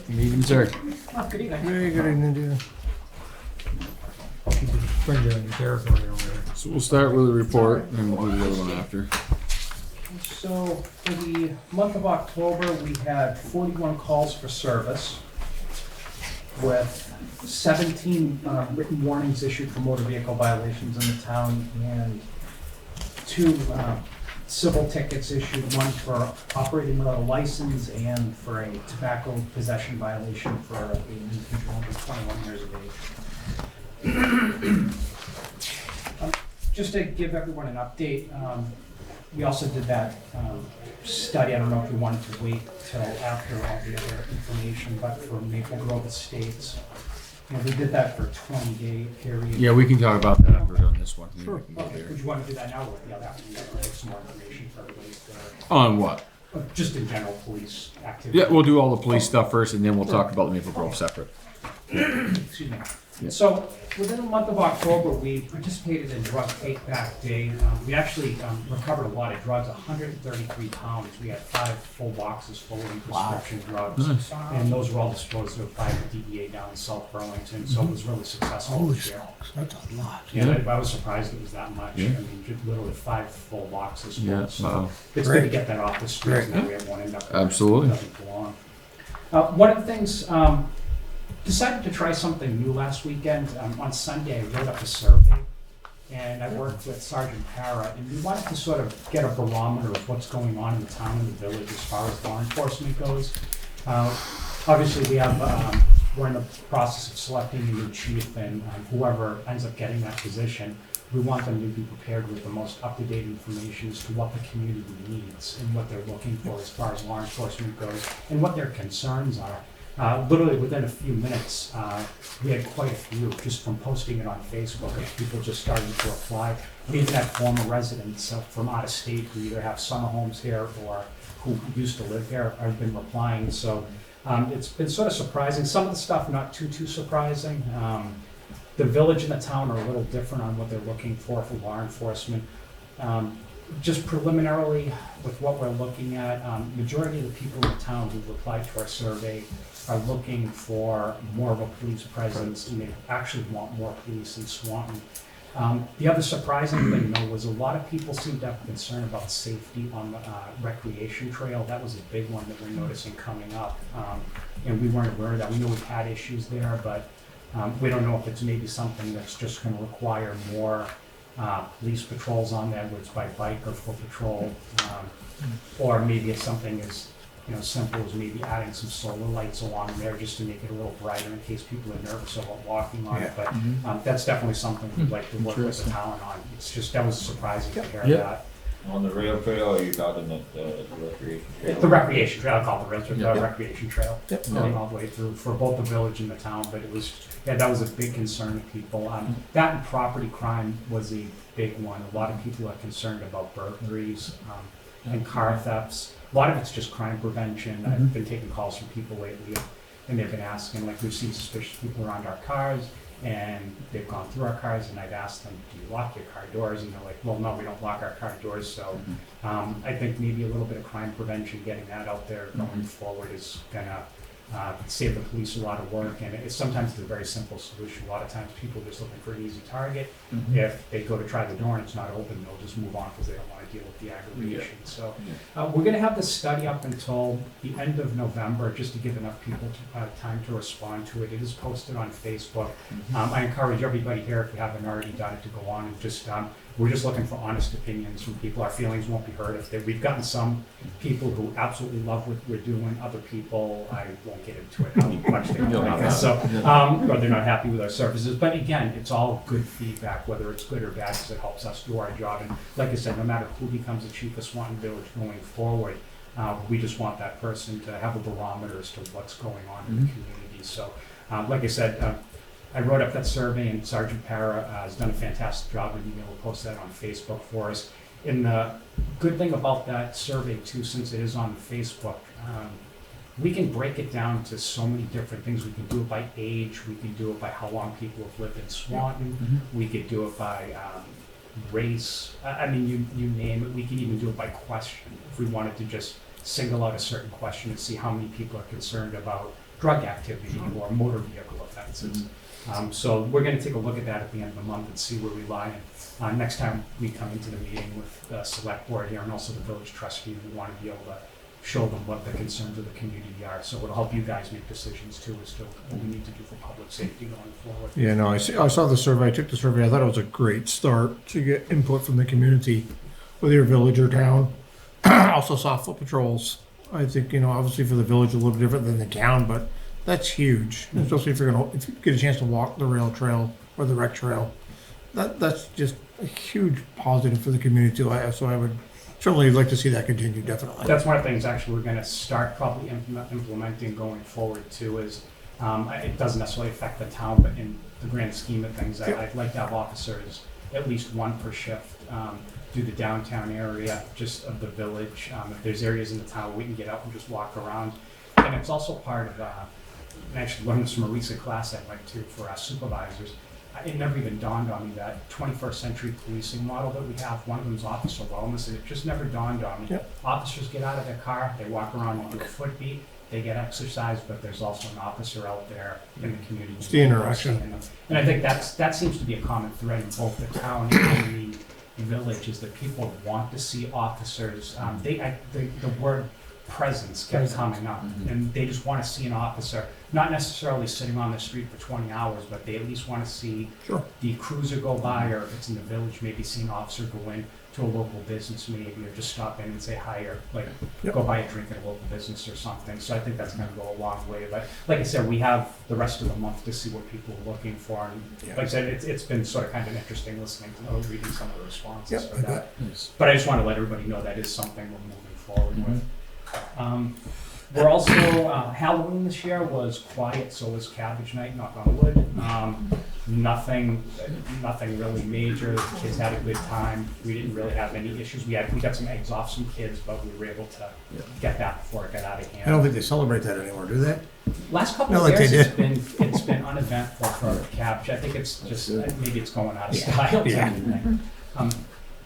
[SPEAKER 1] Meeting start.
[SPEAKER 8] much. Good evening.
[SPEAKER 2] Very good evening, dear.
[SPEAKER 1] So we'll start with the report and we'll do the other one after.
[SPEAKER 9] So for the month of October, we had 41 calls for service with 17 written warnings issued for motor vehicle violations in the town and 2 civil tickets issued, one for operating without a license and for a tobacco possession violation for an individual under 21 years of age. Just to give everyone an update, we also did that study. I don't know if you wanted to wait till after all the other information, but for Maple Grove Estates, And we did that for a 20-day period.
[SPEAKER 1] Yeah, we can talk about that after we're done this one. We can go
[SPEAKER 9] Okay,
[SPEAKER 1] there.
[SPEAKER 9] would you want to do that now, or, yeah, that would be some more information for everybody,
[SPEAKER 1] On what?
[SPEAKER 9] just in general police activity.
[SPEAKER 1] Yeah, we'll do all the police stuff first, and then we'll talk about the Maple Grove separate.
[SPEAKER 9] Excuse me.
[SPEAKER 1] Yeah.
[SPEAKER 9] So, within the month of October, we participated in Drug Take Back Day. We actually recovered a lot of drugs, 133 pounds. We had 5 full boxes full of prescription drugs.
[SPEAKER 1] Nice.
[SPEAKER 9] And those were all disposed of by the DEA down in South Burlington, so it was really successful
[SPEAKER 3] Holy
[SPEAKER 9] this year.
[SPEAKER 3] smokes, that's a lot.
[SPEAKER 9] Yeah, I was surprised it was that much.
[SPEAKER 1] Yeah.
[SPEAKER 9] I mean, just literally 5 full boxes full.
[SPEAKER 1] Yeah,
[SPEAKER 9] So
[SPEAKER 1] wow.
[SPEAKER 9] it's good to get that off the streets, now we have one end up. where it
[SPEAKER 1] Absolutely.
[SPEAKER 9] doesn't belong. One of the things, decided to try something new last weekend. On Sunday, I wrote up a survey, and I worked with Sergeant Para, and we wanted to sort of get a barometer of what's going on in the town and the village as far as law enforcement goes. Obviously, we have, we're in the process of selecting a new chief, and whoever ends up getting that position, we want them to be prepared with the most up-to-date information as to what the community needs and what they're looking for as far as law enforcement goes, and what their concerns are. Literally within a few minutes, we had quite a few just from posting it on Facebook of people just starting to apply. We even had former residents from out of state who either have summer homes here or who used to live here have been replying. So it's been sort of surprising. Some of the stuff not too surprising. The village and the town are a little different on what they're looking for law enforcement. Just preliminarily, with what we're looking at, majority of the people in the town who've replied to our survey are looking for more of a police presence, and they actually want more police in Swanton. The other surprising thing, though, was a lot of people seem to have concern about safety on the recreation trail. That was a big one that we're noticing coming up, and we weren't aware of that. We know we've had issues there, but we don't know if it's maybe something that's just going to require more police patrols on there, whether it's by bike or foot patrol, or maybe it's something as simple as maybe adding some solar lights along there just to make it a little brighter in case people are nervous about walking on it. But that's definitely something we'd like to work with the town on. It's just, that was surprising to hear
[SPEAKER 1] Yeah.
[SPEAKER 9] that.
[SPEAKER 4] On the rail trail, or are you talking at the recreation trail?
[SPEAKER 9] The recreation trail, I call it the
[SPEAKER 1] Yeah.
[SPEAKER 9] recreation trail, going all the way through for both the village and the town, but it was, that was a big concern of people. That and property crime was a big one. A lot of people are concerned about burglaries and car thefts. A lot of it's just crime prevention. I've been taking calls from people lately, and they've been asking, like, we've seen suspicious people around our cars, and they've gone through our cars, and I've asked them, do you lock your car doors? And they're like, well, no, we don't lock our car doors. So I think maybe a little bit of crime prevention, getting that out there going forward is gonna save the police a lot of work. And sometimes it's a very simple solution. A lot of times people are just looking for an easy target. If they go to try the door and it's not open, they'll just move on because they don't want to deal with the aggravation. So we're gonna have this study up until the end of November, just to give enough people time to respond to it. It is posted on Facebook. I encourage everybody here, if you haven't already done it, to go on and just, we're just looking for honest opinions from people. Our feelings won't be hurt. We've gotten some people who absolutely love what we're doing. Other people, I won't get into it, how much they don't like us. So, or they're not happy with our services. But again, it's all good feedback, whether it's good or bad, because it helps us do our job. And like I said, no matter who becomes the chief of Swanton Village going forward, we just want that person to have a barometer as to what's going on in the community. So, like I said, I wrote up that survey, and Sergeant Para has done a fantastic job of being able to post that on Facebook for us. And the good thing about that survey, too, since it is on Facebook, we can break it down to so many different things. We can do it by age. We can do it by how long people have lived in Swanton. We could do it by race. I mean, you name it. We can even do it by question. If we wanted to just single out a certain question and see how many people are concerned about drug activity or motor vehicle offenses. So we're going to take a look at that at the end of the month and see where we lie. And next time we come into the meeting with the select board here and also the village trustee, we want to be able to show them what the concerns of the community are. So it'll help you guys make decisions too as to what we need to do for public safety going forward.
[SPEAKER 3] Yeah, no, I saw the survey, I took the survey, I thought it was a great start to get input from the community, whether you're village or town. Also saw foot patrols. I think, obviously for the village a little different than the town, but that's huge, especially if you get a chance to walk the rail trail or the rec trail. That's just a huge positive for the community too. So I would certainly like to see that continue, definitely.
[SPEAKER 9] That's one of the things actually we're going to start probably implementing going forward too, is It doesn't necessarily affect the town, but in the grand scheme of things, I'd like to have officers, at least one per shift, do the downtown area, just of the village. If there's areas in the town where we can get out and just walk around. And it's also part of, I actually learned this from a recent class I went to for our supervisors. It never even dawned on me that 21st century policing model that we have, one of them is officer wellness, and it just never dawned on me.
[SPEAKER 3] Yep.
[SPEAKER 9] Officers get out of their car, they walk around and do a foot beat, they get exercise, but there's also an officer out there in the community.
[SPEAKER 3] It's the interaction.
[SPEAKER 9] And I think that seems to be a common thread in both the town and the village, is that people want to see officers. The word presence kept coming up, and they just want to see an officer, not necessarily sitting on the street for 20 hours, but they at least want to see
[SPEAKER 3] Sure.
[SPEAKER 9] the cruiser go by, or if it's in the village, maybe see an officer go in to a local business maybe, or just stop in and say hi, or like
[SPEAKER 3] Yep.
[SPEAKER 9] go buy a drink at a local business or something. So I think that's going to go a long way. But like I said, we have the rest of the month to see what people are looking for. And like I said, it's been sort of kind of interesting listening to reading some of the responses
[SPEAKER 3] Yep,
[SPEAKER 9] for
[SPEAKER 3] I
[SPEAKER 9] that.
[SPEAKER 1] Nice.
[SPEAKER 9] But I just want to let everybody know that is something we're moving forward with. We're also, Halloween this year was quiet, so was Cabbage Night, knock on wood. Nothing really major. The kids had a good time. We didn't really have any issues. We got some eggs off some kids, but we were able to get that before it got out of hand.
[SPEAKER 3] I don't think they celebrate that anymore, do they?
[SPEAKER 9] Last couple
[SPEAKER 3] No,
[SPEAKER 9] of
[SPEAKER 3] like they
[SPEAKER 9] years,
[SPEAKER 3] did.
[SPEAKER 9] it's been uneventful for Cabbage. I think it's just, maybe it's going out of
[SPEAKER 3] Yeah.
[SPEAKER 9] style.
[SPEAKER 3] Yeah.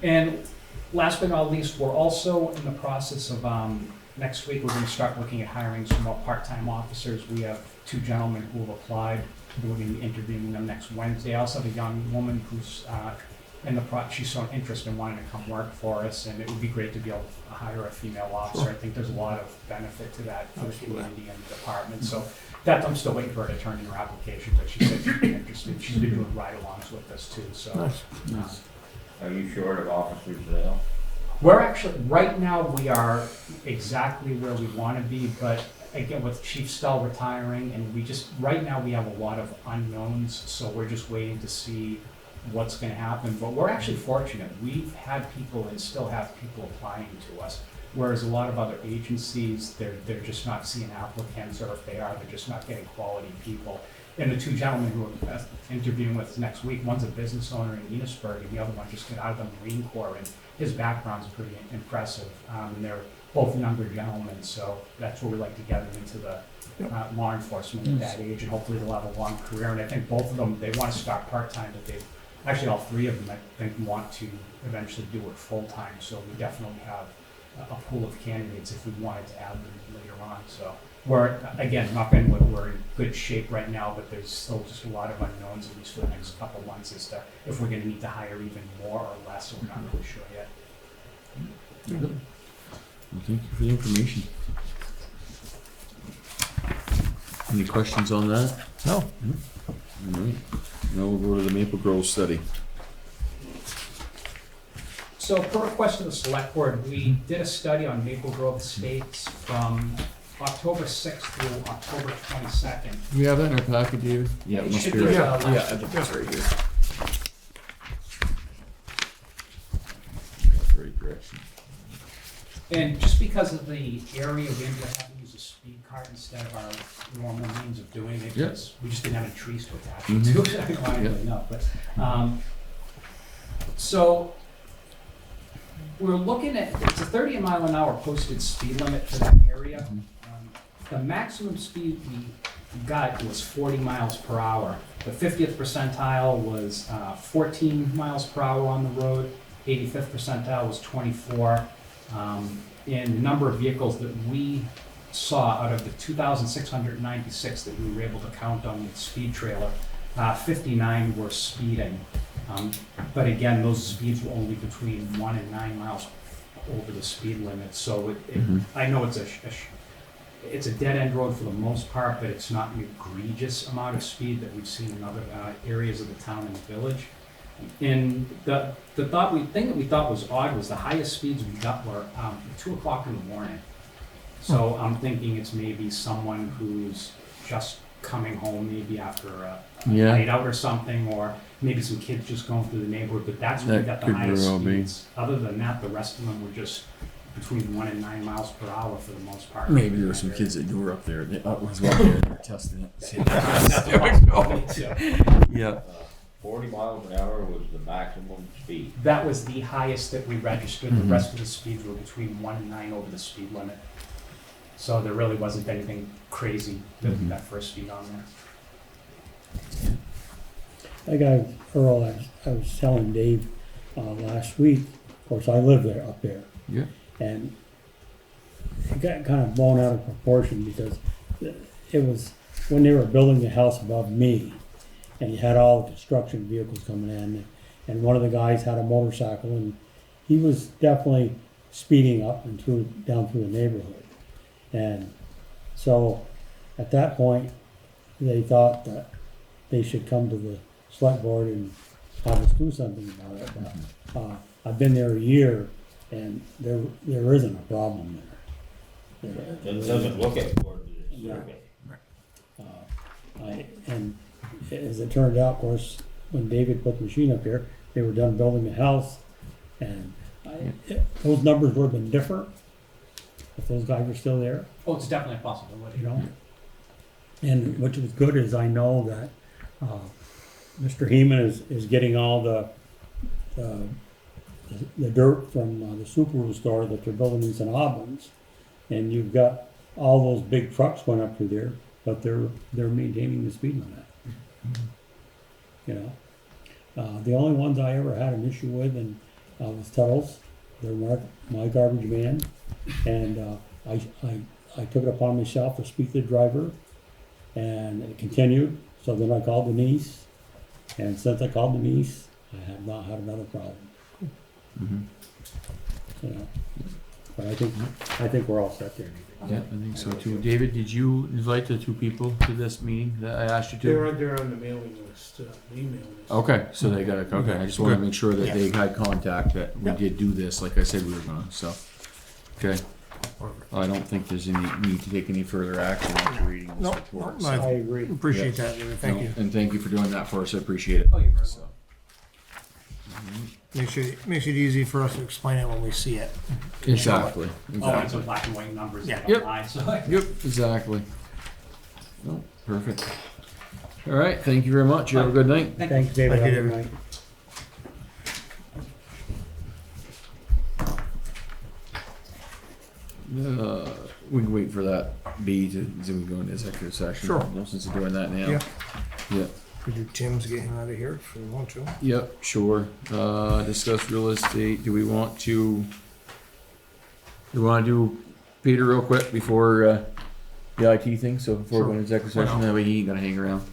[SPEAKER 9] And last but not least, we're also in the process of, next week, we're gonna start looking at hiring some more part-time officers. We have 2 gentlemen who have applied. We're gonna be interviewing them next Wednesday. I also have a young woman who's, she's shown interest in wanting to come work for us, and it would be great to be able to hire a female officer. I think there's a lot of benefit to that for the community and the department. So that, I'm still waiting for her to turn in her application, but she said she'd be interested. She's been doing ride-alongs with us too, so.
[SPEAKER 3] Nice.
[SPEAKER 4] Are you short of officers now?
[SPEAKER 9] We're actually, right now, we are exactly where we want to be, but again, with Chief Stull retiring, and right now, we have a lot of unknowns, so we're just waiting to see what's going to happen. But we're actually fortunate. We've had people and still have people applying to us, whereas a lot of other agencies, they're just not seeing applicants, or if they are, they're just not getting quality people. And the 2 gentlemen who are interviewing with us next week, one's a business owner in Enosburg, and the other one just got out of the Marine Corps, and his background's pretty impressive. And they're both younger gentlemen, so that's where we like to get them into the law enforcement at that age, and hopefully they'll have a long career. And I think both of them, they want to start part-time, but actually all 3 of them, I think, want to eventually do it full-time. So we definitely have a pool of candidates if we wanted to add them later on. So we're, again, knock on wood, we're in good shape right now, but there's still just a lot of unknowns, at least for the next couple of months, as to if we're gonna need to hire even more or less, so we're not really sure yet.
[SPEAKER 1] Well, thank you for the information. Any questions on that?
[SPEAKER 3] No.
[SPEAKER 1] All right. Now we'll go to the Maple Grove study.
[SPEAKER 9] So per request of the select board, we did a study on Maple Grove Estates from October 6th through October 22nd.
[SPEAKER 1] Do we have that in our packet, David? Yeah,
[SPEAKER 9] It should be, right.
[SPEAKER 1] Yeah, I think it's right here. Great direction.
[SPEAKER 9] And just because of the area, we ended up having to use a speed cart instead of our normal means of doing it,
[SPEAKER 1] Yeah.
[SPEAKER 9] because we just didn't have any trees to attach it to. I don't really know, but, so we're looking at, it's a 30-mile-an-hour posted speed limit for that area. The maximum speed we got was 40 miles per hour. The 50th percentile was 14 miles per hour on the road. 85th percentile was 24. And the number of vehicles that we saw out of the 2,696 that we were able to count on the speed trailer, 59 were speeding. But again, those speeds were only between 1 and 9 miles over the speed limit. So I know it's a dead-end road for the most part, but it's not an egregious amount of speed that we've seen in other areas of the town and the village. And the thing that we thought was odd was the highest speeds we got were 2 o'clock in the morning. So I'm thinking it's maybe someone who's just coming home, maybe after a night out or something, or maybe some kids just going through the neighborhood, but that's when we got the highest speeds. Other than that, the rest of them were just between 1 and 9 miles per hour for the most part.
[SPEAKER 1] Maybe there were some kids that were up there, that was up there, and they were testing it. Yeah.
[SPEAKER 2] 40 miles an hour was the maximum speed.
[SPEAKER 9] That was the highest that we registered. The rest of the speeds were between 1 and 9 over the speed limit. So there really wasn't anything crazy that first speed on there.
[SPEAKER 10] I got Earl, I was telling Dave last week, of course, I live there, up there.
[SPEAKER 1] Yeah.
[SPEAKER 10] And it got kind of blown out of proportion because it was when they were building the house above me, and you had all the construction vehicles coming in, and one of the guys had a motorcycle, and he was definitely speeding up and down through the neighborhood. And so at that point, they thought that they should come to the select board and have us do something about it. But I've been there a year, and there isn't a problem there.
[SPEAKER 2] It doesn't look at according to the survey.
[SPEAKER 10] And as it turned out, of course, when David put the machine up here, they were done building the house, and those numbers would have been different if those guys were still there,
[SPEAKER 9] Oh, it's definitely a possibility.
[SPEAKER 10] you know. And what was good is I know that Mr. Heeman is getting all the dirt from the Subaru store that they're building in St. Albans, and you've got all those big trucks going up through there, but they're maintaining the speed limit. You know, the only ones I ever had an issue with and was Tuttle's. They're my garbage man, and I took it upon myself to speak to the driver, and it continued. So then I called Denise, and since I called Denise, I have not had another problem. You know, but I think we're all set there.
[SPEAKER 1] Yeah, I think so too. David, did you invite the two people to this meeting that I asked you to?
[SPEAKER 7] They're on the mailing list, email list.
[SPEAKER 1] Okay, so they got it. Okay, I just want to make sure that they had contact that we
[SPEAKER 3] Yep.
[SPEAKER 1] did do this, like I said we were gonna. So, okay. I don't think there's any need to take any further action after reading this
[SPEAKER 3] Nope,
[SPEAKER 1] report.
[SPEAKER 3] no,
[SPEAKER 10] I
[SPEAKER 1] So,
[SPEAKER 10] agree.
[SPEAKER 3] Appreciate that, David, thank
[SPEAKER 1] no,
[SPEAKER 3] you.
[SPEAKER 1] and thank you for doing that for us. I appreciate it.
[SPEAKER 9] Oh, you're very
[SPEAKER 1] So,
[SPEAKER 3] Makes it easy for us to explain it when we see it.
[SPEAKER 1] exactly.
[SPEAKER 9] Oh, it's
[SPEAKER 1] Exactly.
[SPEAKER 9] in black and white numbers.
[SPEAKER 3] Yeah.
[SPEAKER 9] They
[SPEAKER 1] Yep.
[SPEAKER 9] don't lie, so.
[SPEAKER 1] Yep. Exactly. No, perfect. All right. Thank you very much. You have a good night.
[SPEAKER 10] Thanks, David.
[SPEAKER 3] Thank you,
[SPEAKER 10] Have a good
[SPEAKER 3] David.
[SPEAKER 10] night.
[SPEAKER 1] We can wait for that B to so we can go into executive session.
[SPEAKER 3] Sure.
[SPEAKER 1] No sense in doing that now.
[SPEAKER 3] Yeah.
[SPEAKER 1] Yeah.
[SPEAKER 3] Could do Tim's getting out of here if we want to.
[SPEAKER 1] Yep, sure. Discuss real estate. Do we want to do Peter real quick before the IT thing? So before we go into executive
[SPEAKER 3] Why
[SPEAKER 1] session,
[SPEAKER 3] not?
[SPEAKER 1] that way he ain't gonna hang around.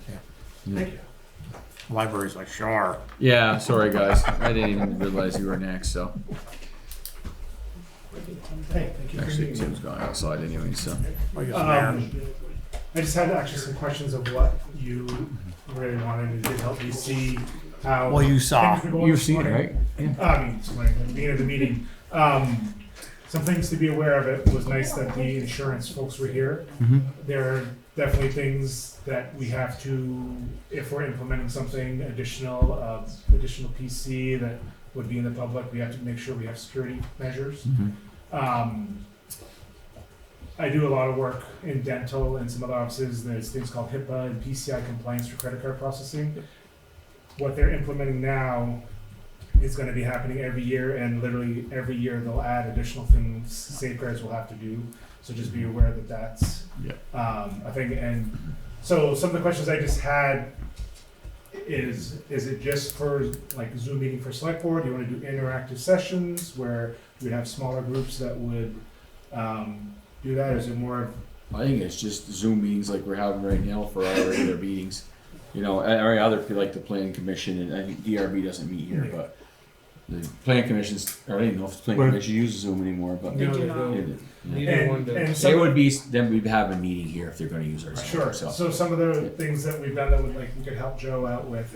[SPEAKER 5] Thank you.
[SPEAKER 3] Library's like, sure.
[SPEAKER 1] Yeah, sorry guys. I didn't even realize you were next, so.
[SPEAKER 5] Hey, thank you for
[SPEAKER 1] Actually,
[SPEAKER 5] being here.
[SPEAKER 1] Tim's gone outside anyway, so.
[SPEAKER 3] I guess there.
[SPEAKER 5] I just had actually some questions of what you really wanted, and it did help me see how.
[SPEAKER 3] Well, you saw.
[SPEAKER 5] things were going
[SPEAKER 1] You've
[SPEAKER 5] this
[SPEAKER 1] seen it,
[SPEAKER 5] morning.
[SPEAKER 1] right?
[SPEAKER 5] I mean, it's like at the beginning of the meeting. Some things to be aware of. It was nice that the insurance folks were here.
[SPEAKER 1] Mhm.
[SPEAKER 5] There are definitely things that we have to, if we're implementing something additional PC that would be in the public, we have to make sure we have security measures.
[SPEAKER 1] Mhm.
[SPEAKER 5] I do a lot of work in dental and some other offices. There's things called HIPAA and PCI compliance for credit card processing. What they're implementing now is going to be happening every year, and literally every year they'll add additional things safeguards will have to do. So just be aware that that's a thing. And so some of the questions I just had is it just for like Zoom meeting for select board? Do you want to do interactive sessions where we'd have smaller groups that would do that? Or is it more of
[SPEAKER 1] I think it's just Zoom meetings like we're having right now for our regular meetings. You know, or other like the planning commission, and I think DRB doesn't meet here, but the planning commissions, or I don't even know if the planning
[SPEAKER 3] Right.
[SPEAKER 1] commission uses Zoom anymore, but
[SPEAKER 7] They
[SPEAKER 5] No,
[SPEAKER 7] do
[SPEAKER 5] they
[SPEAKER 7] not.
[SPEAKER 1] it-
[SPEAKER 7] Neither one does.
[SPEAKER 5] and
[SPEAKER 1] it
[SPEAKER 5] some
[SPEAKER 1] would be then we'd have a meeting here if they're going to use our Zoom.
[SPEAKER 5] sure.
[SPEAKER 1] So.
[SPEAKER 5] So some of the things that we've done that would like we could help Joe out with.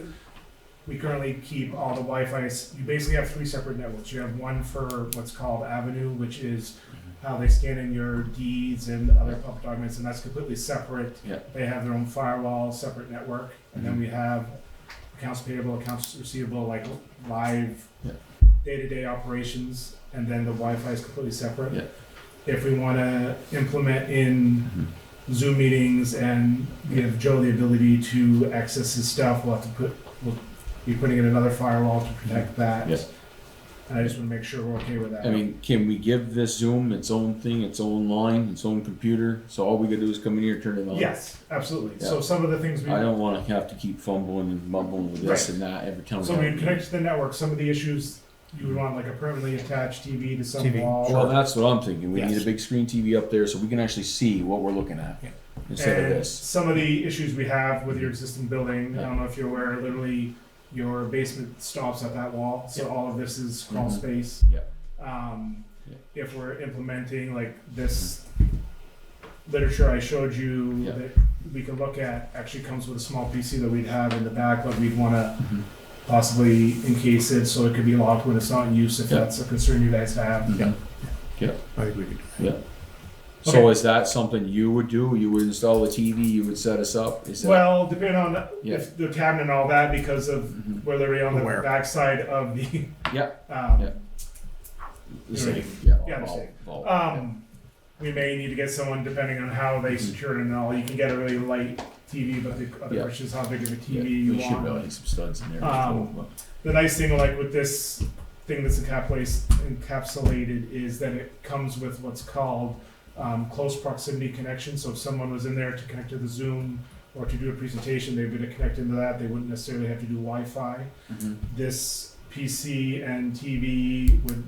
[SPEAKER 5] We currently keep all the Wi-Fi. You basically have 3 separate networks. You have one for what's called Avenue, which is how they scan in your deeds and other public documents, and that's completely separate.
[SPEAKER 1] Yeah.
[SPEAKER 5] They have their own firewall, separate network, and then we have accounts payable, accounts receivable, like live.
[SPEAKER 1] Yeah.
[SPEAKER 5] day-to-day operations, and then the Wi-Fi is completely separate.
[SPEAKER 1] Yeah.
[SPEAKER 5] If we wanna implement in Zoom meetings and give Joe the ability to access his stuff, we'll be putting in another firewall to protect that.
[SPEAKER 1] Yes.
[SPEAKER 5] And I just wanna make sure we're okay with that.
[SPEAKER 1] I mean, can we give this Zoom its own thing, its own line, its own computer? So all we gotta do is come in here, turn it on?
[SPEAKER 5] Yes, absolutely.
[SPEAKER 1] Yeah.
[SPEAKER 5] So some of the things
[SPEAKER 1] I don't wanna have to keep fumbling and mumbling with this
[SPEAKER 5] Right.
[SPEAKER 1] and that every time.
[SPEAKER 5] So we connect to the network, some of the issues, you would want like a permanently attached TV to some
[SPEAKER 3] TV.
[SPEAKER 5] wall.
[SPEAKER 1] Well, that's what I'm thinking. We need
[SPEAKER 3] Yes.
[SPEAKER 1] a big screen TV up there so we can actually see what we're looking at
[SPEAKER 3] Yeah.
[SPEAKER 1] instead of
[SPEAKER 5] And
[SPEAKER 1] this.
[SPEAKER 5] some of the issues we have with your existing building, I
[SPEAKER 1] Yeah.
[SPEAKER 5] don't know if you're aware, literally your basement stops at that wall, so all of this is crawl
[SPEAKER 1] Mhm.
[SPEAKER 5] space.
[SPEAKER 1] Yeah. Yeah.
[SPEAKER 5] If we're implementing like this literature I showed you
[SPEAKER 1] Yeah.
[SPEAKER 5] that we can look at, actually comes with a small PC that we'd have in the back, but we'd wanna
[SPEAKER 1] Mhm.
[SPEAKER 5] possibly encase it so it could be locked when it's not in use, if
[SPEAKER 1] Yeah.
[SPEAKER 5] that's a concern you guys have.
[SPEAKER 1] Mhm.
[SPEAKER 3] I think we could.
[SPEAKER 1] Yeah. So is that something you would do? You would install a TV, you would set us up? Is that?
[SPEAKER 5] Well, depending on
[SPEAKER 1] Yeah.
[SPEAKER 5] if the cabinet and all that, because of
[SPEAKER 1] Mhm.
[SPEAKER 5] we're literally on the
[SPEAKER 3] Where?
[SPEAKER 5] backside of the.
[SPEAKER 1] Yeah.
[SPEAKER 5] Um,
[SPEAKER 1] Yeah. The safe,
[SPEAKER 5] Yeah,
[SPEAKER 1] yeah.
[SPEAKER 5] the
[SPEAKER 1] vault,
[SPEAKER 5] safe.
[SPEAKER 1] vault,
[SPEAKER 5] We may need to get someone, depending on how they secure it and all, you can get a really light TV, but the other
[SPEAKER 1] Yeah.
[SPEAKER 5] question is how big of a
[SPEAKER 1] yeah.
[SPEAKER 5] TV you
[SPEAKER 1] We should
[SPEAKER 5] want.
[SPEAKER 1] really need some studs in there.
[SPEAKER 5] Um, The nice thing like with this thing that's encapsulated is that it comes with what's called close proximity connection. So if someone was in there to connect to the Zoom or to do a presentation, they would connect into that. They wouldn't necessarily have to do Wi-Fi.
[SPEAKER 1] Mhm.
[SPEAKER 5] This PC and TV would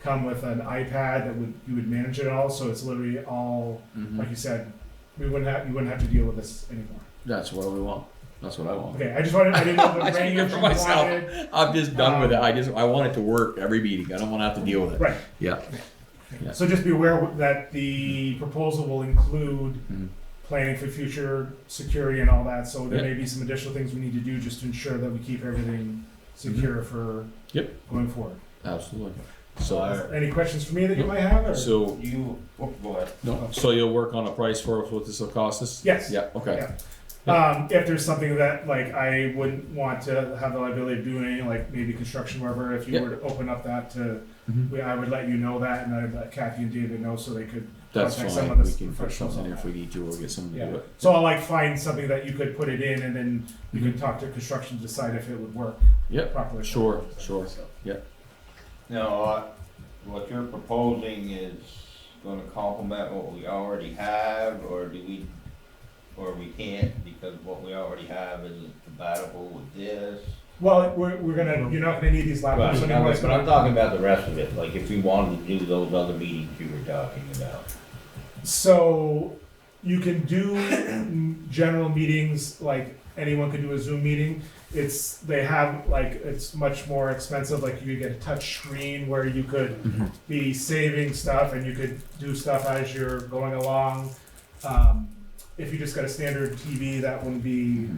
[SPEAKER 5] come with an iPad that you would manage it all. So it's literally all,
[SPEAKER 1] Mhm.
[SPEAKER 5] like you said, you wouldn't have to deal with this anymore.
[SPEAKER 1] That's what we want. That's what I want.
[SPEAKER 5] Okay, I didn't know
[SPEAKER 1] I
[SPEAKER 5] the
[SPEAKER 1] speak
[SPEAKER 5] range
[SPEAKER 1] for
[SPEAKER 5] you
[SPEAKER 1] myself.
[SPEAKER 5] wanted.
[SPEAKER 1] I'm just done with it. I want it to work every meeting. I don't want to have to deal with it.
[SPEAKER 5] Right.
[SPEAKER 1] Yeah. Yeah.
[SPEAKER 5] So just be aware that the proposal will include
[SPEAKER 1] Mhm.
[SPEAKER 5] planning for future security and all that, so there
[SPEAKER 1] Yeah.
[SPEAKER 5] may be some additional things we need to do just to ensure that we keep everything secure for
[SPEAKER 1] Mm-hmm. Yep.
[SPEAKER 5] going forward.
[SPEAKER 1] Absolutely. So,
[SPEAKER 5] Any questions for me that you might have, or?
[SPEAKER 1] so
[SPEAKER 4] Go ahead.
[SPEAKER 1] no. So you'll work on a price for us, what this will cost us?
[SPEAKER 5] Yes.
[SPEAKER 1] Yeah. Okay.
[SPEAKER 5] Yeah. If there's something that, like, I wouldn't want to have the liability of doing, like maybe construction, wherever, if you
[SPEAKER 1] Yeah.
[SPEAKER 5] were to open up that to,
[SPEAKER 1] Mhm.
[SPEAKER 5] I would let you know that, and I'd let Kathy and David know so they could
[SPEAKER 1] That's
[SPEAKER 5] contact some
[SPEAKER 1] fine.
[SPEAKER 5] of
[SPEAKER 1] We
[SPEAKER 5] the
[SPEAKER 1] can put
[SPEAKER 5] professionals
[SPEAKER 1] something
[SPEAKER 5] on
[SPEAKER 1] in if
[SPEAKER 5] that.
[SPEAKER 1] we need to, or get someone to
[SPEAKER 5] Yeah.
[SPEAKER 1] do it.
[SPEAKER 5] So I'll like find something that you could put it in, and then you
[SPEAKER 1] Mhm.
[SPEAKER 5] can talk to construction to decide if it would work
[SPEAKER 1] Yep.
[SPEAKER 5] properly.
[SPEAKER 1] Sure. Sure.
[SPEAKER 4] Now, what you're proposing is gonna complement what we already have, or or we can't because what we already have isn't compatible with this?
[SPEAKER 5] Well, you're not gonna need these laptops
[SPEAKER 4] Right,
[SPEAKER 5] anymore.
[SPEAKER 4] but I'm talking about the rest of it, like if we wanted to do those other meetings you were talking about.
[SPEAKER 5] So you can do general meetings, like anyone can do a Zoom meeting. It's much more expensive, like you could get a touch screen where you could
[SPEAKER 1] Mhm.
[SPEAKER 5] be saving stuff and you could do stuff as you're going along. If you just got a standard TV, that wouldn't be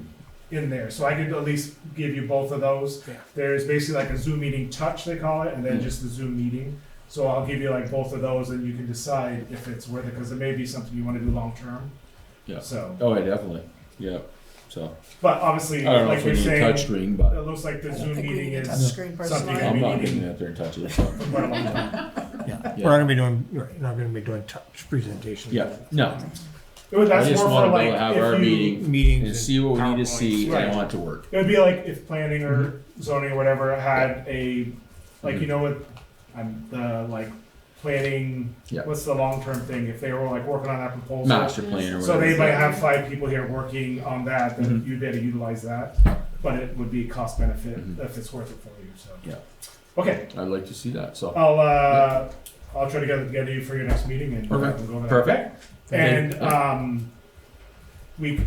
[SPEAKER 5] in there. So I could at least give you both of those.
[SPEAKER 3] Yeah.
[SPEAKER 5] There's basically like a Zoom meeting touch, they call it, and then
[SPEAKER 1] Mhm.
[SPEAKER 5] just the Zoom meeting. So I'll give you like both of those and you can decide if it's worth it, because it may be something you wanna do long term.
[SPEAKER 1] Yeah.
[SPEAKER 5] So,
[SPEAKER 1] Oh, yeah, definitely. Yeah. So
[SPEAKER 5] but obviously,
[SPEAKER 1] I don't know
[SPEAKER 5] like
[SPEAKER 1] if we
[SPEAKER 5] you're
[SPEAKER 1] need a
[SPEAKER 5] saying,
[SPEAKER 1] touch screen, but
[SPEAKER 5] it looks like the
[SPEAKER 2] I don't
[SPEAKER 5] Zoom
[SPEAKER 2] think we
[SPEAKER 5] meeting
[SPEAKER 2] need a
[SPEAKER 5] is
[SPEAKER 2] touchscreen
[SPEAKER 5] something
[SPEAKER 2] personally.
[SPEAKER 5] that
[SPEAKER 1] I'm
[SPEAKER 5] we
[SPEAKER 1] not
[SPEAKER 5] need
[SPEAKER 1] getting
[SPEAKER 5] to
[SPEAKER 1] out there and touching it. So.
[SPEAKER 5] for quite a long time.
[SPEAKER 3] Yeah.
[SPEAKER 1] Yeah.
[SPEAKER 3] We're not gonna be doing, right, not gonna be doing touch presentations.
[SPEAKER 1] Yeah. No.
[SPEAKER 5] That's
[SPEAKER 1] I just
[SPEAKER 5] more
[SPEAKER 1] want
[SPEAKER 5] for
[SPEAKER 1] to be able
[SPEAKER 5] like
[SPEAKER 1] to have
[SPEAKER 5] if
[SPEAKER 1] our
[SPEAKER 5] you-
[SPEAKER 1] meeting
[SPEAKER 3] Meetings
[SPEAKER 1] and see what we need to see, and
[SPEAKER 5] Right.
[SPEAKER 1] I want it to work.
[SPEAKER 5] It would be like if planning or zoning or whatever had a, like, you know what, the like planning,
[SPEAKER 1] Yeah.
[SPEAKER 5] what's the long-term thing, if they were like working on that proposal.
[SPEAKER 1] Master plan or
[SPEAKER 5] So
[SPEAKER 1] whatever.
[SPEAKER 5] they might have 5 people here working on that, then
[SPEAKER 1] Mhm.
[SPEAKER 5] you'd better utilize that, but it would be cost benefit
[SPEAKER 1] Mhm.
[SPEAKER 5] if it's worth it for you, so.
[SPEAKER 1] Yeah.
[SPEAKER 5] Okay,
[SPEAKER 1] I'd like to see that. So.
[SPEAKER 5] I'll try to get together you for your next meeting and.
[SPEAKER 1] Perfect.
[SPEAKER 5] and go over that.
[SPEAKER 1] Perfect.
[SPEAKER 5] Okay? And,
[SPEAKER 1] Yeah.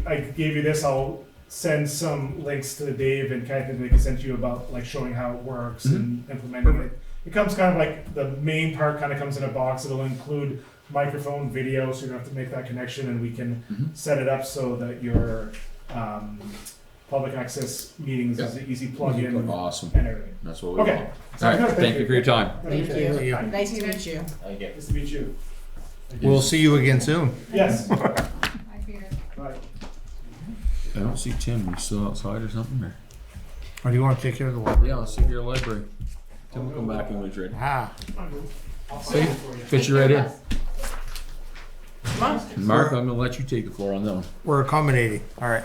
[SPEAKER 5] I gave you this, I'll send some links to Dave and Kathy, they can send to you about like showing how it works and implementing it. It comes kind of like, the main part kind of comes in a box, it'll include microphone, video, so you don't have to make that connection, and we can
[SPEAKER 1] Mhm.
[SPEAKER 5] set it up so that your, public access meetings is an easy plug-in and
[SPEAKER 1] Awesome.
[SPEAKER 5] everything.
[SPEAKER 1] That's what we
[SPEAKER 5] Okay.
[SPEAKER 1] want. All
[SPEAKER 5] Sounds
[SPEAKER 1] right.
[SPEAKER 5] good.
[SPEAKER 1] Thank you for your time.
[SPEAKER 2] Thank
[SPEAKER 3] Thank
[SPEAKER 2] you.
[SPEAKER 3] you.
[SPEAKER 2] Nice to meet you.
[SPEAKER 4] Okay.
[SPEAKER 5] Nice to meet you.
[SPEAKER 3] We'll see you again soon.
[SPEAKER 5] Yes.
[SPEAKER 6] Hi, Peter.
[SPEAKER 5] Bye.
[SPEAKER 1] I don't see Tim. You still outside or something? Or?
[SPEAKER 3] Or do you wanna take care of the library?
[SPEAKER 1] Yeah, I'll see you at the library. Tim will come back when he's ready.
[SPEAKER 3] Ah,
[SPEAKER 1] See, picture right here. Mark, I'm gonna let you take the floor on that one.
[SPEAKER 3] we're accommodating, all right.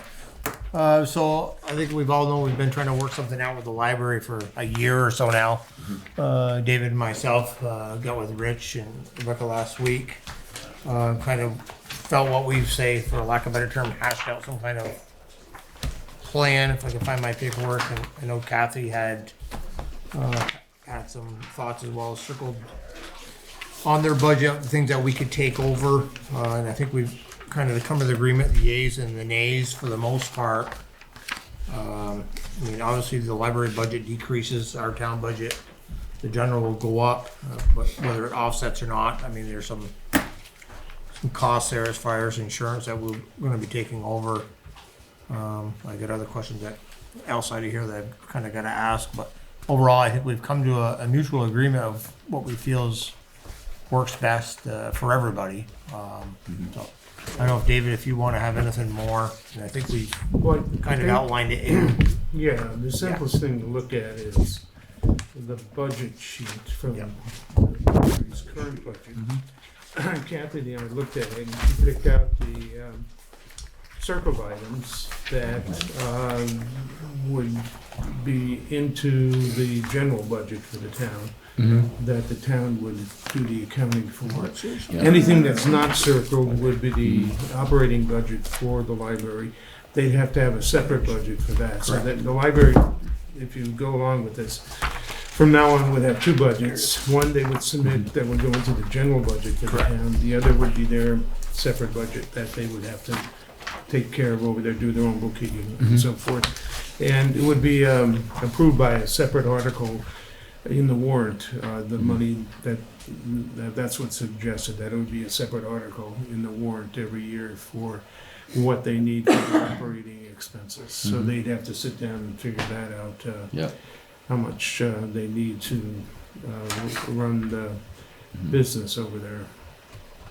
[SPEAKER 3] So I think we've all known we've been trying to work something out with the library for a year or so now. David and myself, got with Rich and Rebecca last week. Kind of felt what we say, for lack of a better term, hashed out some kind of plan, if I can find my paperwork. And I know Kathy had some thoughts as well, circled on their budget, things that we could take over. And I think we've kind of come to the agreement, the yays and the nays for the most part. I mean, obviously the library budget decreases, our town budget, the general will go up, but whether it offsets or not, I mean, there's some costs there as far as insurance that we're gonna be taking over. I got other questions that outside of here that I've kind of gotta ask, but overall, I think we've come to a mutual agreement of what we feel works best for everybody. So I don't know if David, if you want to have anything more, and I think we
[SPEAKER 7] Well,
[SPEAKER 3] kind of outlined it in.
[SPEAKER 7] yeah, the simplest thing to look at is the budget sheet from
[SPEAKER 3] Yep.
[SPEAKER 7] his current budget. Kathy and I looked at it and picked out the circled items that would be into the general budget for the town, that the town would do the accounting for.
[SPEAKER 1] Yeah.
[SPEAKER 7] Anything that's not circled would be the operating budget for the library. They'd have to have a separate budget for that, so that the library, if you go along with this, from now on would have two budgets. One they would submit that would go into the general budget for the town. The other would be their separate budget that they would have to take care of over there, do their own bookkeeping and so forth. And it would be approved by a separate article in the warrant. The money that's what's suggested, that it would be a separate article in the warrant every year for what they need for their operating expenses. So they'd have to sit down and figure that out,
[SPEAKER 1] Yeah.
[SPEAKER 7] how much they need to run the business over there.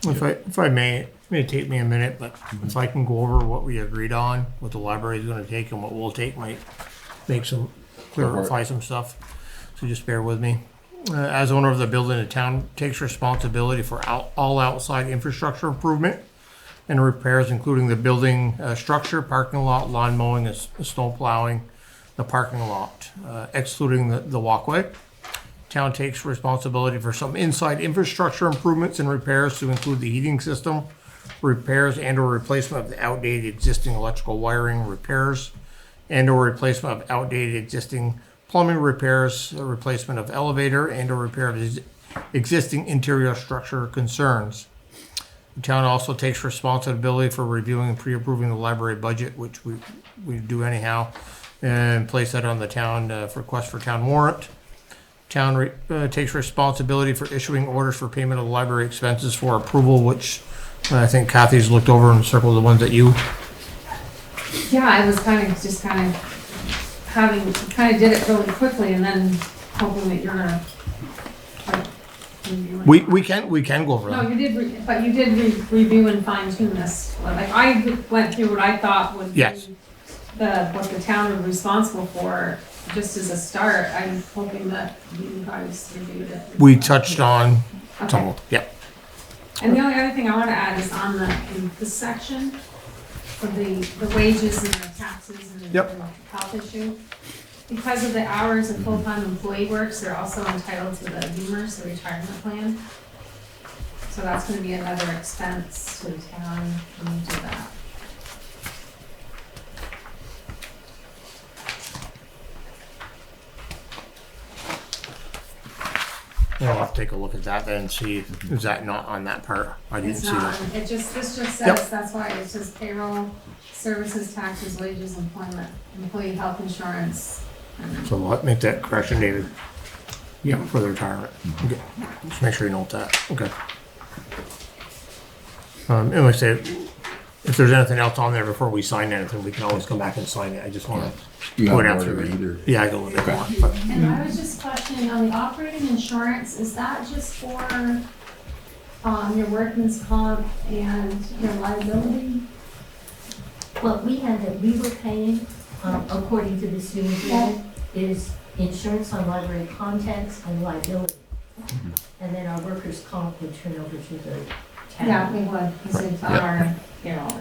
[SPEAKER 3] If I may, it may take me a minute, but if I can go over what we agreed on, what the library is gonna take and what we'll take, might clarify some stuff. So just bear with me. As owner of the building, the town takes responsibility for all outside infrastructure improvement and repairs, including the building structure, parking lot, lawn mowing, snow plowing, the parking lot, excluding the walkway. Town takes responsibility for some inside infrastructure improvements and repairs to include the heating system, repairs and or replacement of the outdated existing electrical wiring, repairs and or replacement of outdated existing plumbing repairs, replacement of elevator and or repair of existing interior structure concerns. The town also takes responsibility for reviewing and pre-approving the library budget, which we do anyhow, and place that on the town for request for town warrant. Town takes responsibility for issuing orders for payment of library expenses for approval, which I think Kathy's looked over and circled the ones that you.
[SPEAKER 6] Yeah, I was kind of did it really quickly and then hoping that you're gonna. like, review it.
[SPEAKER 3] We can go over
[SPEAKER 6] No,
[SPEAKER 3] them.
[SPEAKER 6] you did, but you did review and fine tune this. Like, I went through what I thought would be
[SPEAKER 3] Yes.
[SPEAKER 6] what the town was responsible for, just as a start. I'm hoping that you guys reviewed it.
[SPEAKER 3] We touched on
[SPEAKER 6] Okay.
[SPEAKER 3] some, yeah.
[SPEAKER 6] And the only other thing I want to add is in this section of the wages and the taxes and
[SPEAKER 3] Yep.
[SPEAKER 6] and the health issue. Because of the hours a full-time employee works, they're also entitled to the VEMR's, the retirement plan. So that's going to be another expense to the town when we do that.
[SPEAKER 3] I'll have to take a look at that then and see, is that not on that part? I didn't
[SPEAKER 6] It's
[SPEAKER 3] see
[SPEAKER 6] not,
[SPEAKER 3] that.
[SPEAKER 6] this just says,
[SPEAKER 3] Yep.
[SPEAKER 6] that's why it says payroll, services, taxes, wages, employment, employee health insurance. And
[SPEAKER 3] So we'll make that correction, David. Yeah, for the retirement. Okay. Just make sure you note that, okay. And like I said, if there's anything else on there before we sign anything, we can always come back and sign it. I just wanna
[SPEAKER 1] You
[SPEAKER 3] go
[SPEAKER 1] have
[SPEAKER 3] down
[SPEAKER 1] more
[SPEAKER 3] through
[SPEAKER 1] to
[SPEAKER 3] it.
[SPEAKER 1] read, or?
[SPEAKER 3] Yeah, I go a little bit
[SPEAKER 1] Okay.
[SPEAKER 3] more, but
[SPEAKER 6] And I was just questioning on the operating insurance, is that just for, your workman's comp and your liability?
[SPEAKER 2] Well, we were paying, according to this new agreement, is insurance on library contents and liability. And then our workers' comp would turn over to the town.
[SPEAKER 6] Yeah, we would, because it's on our payroll.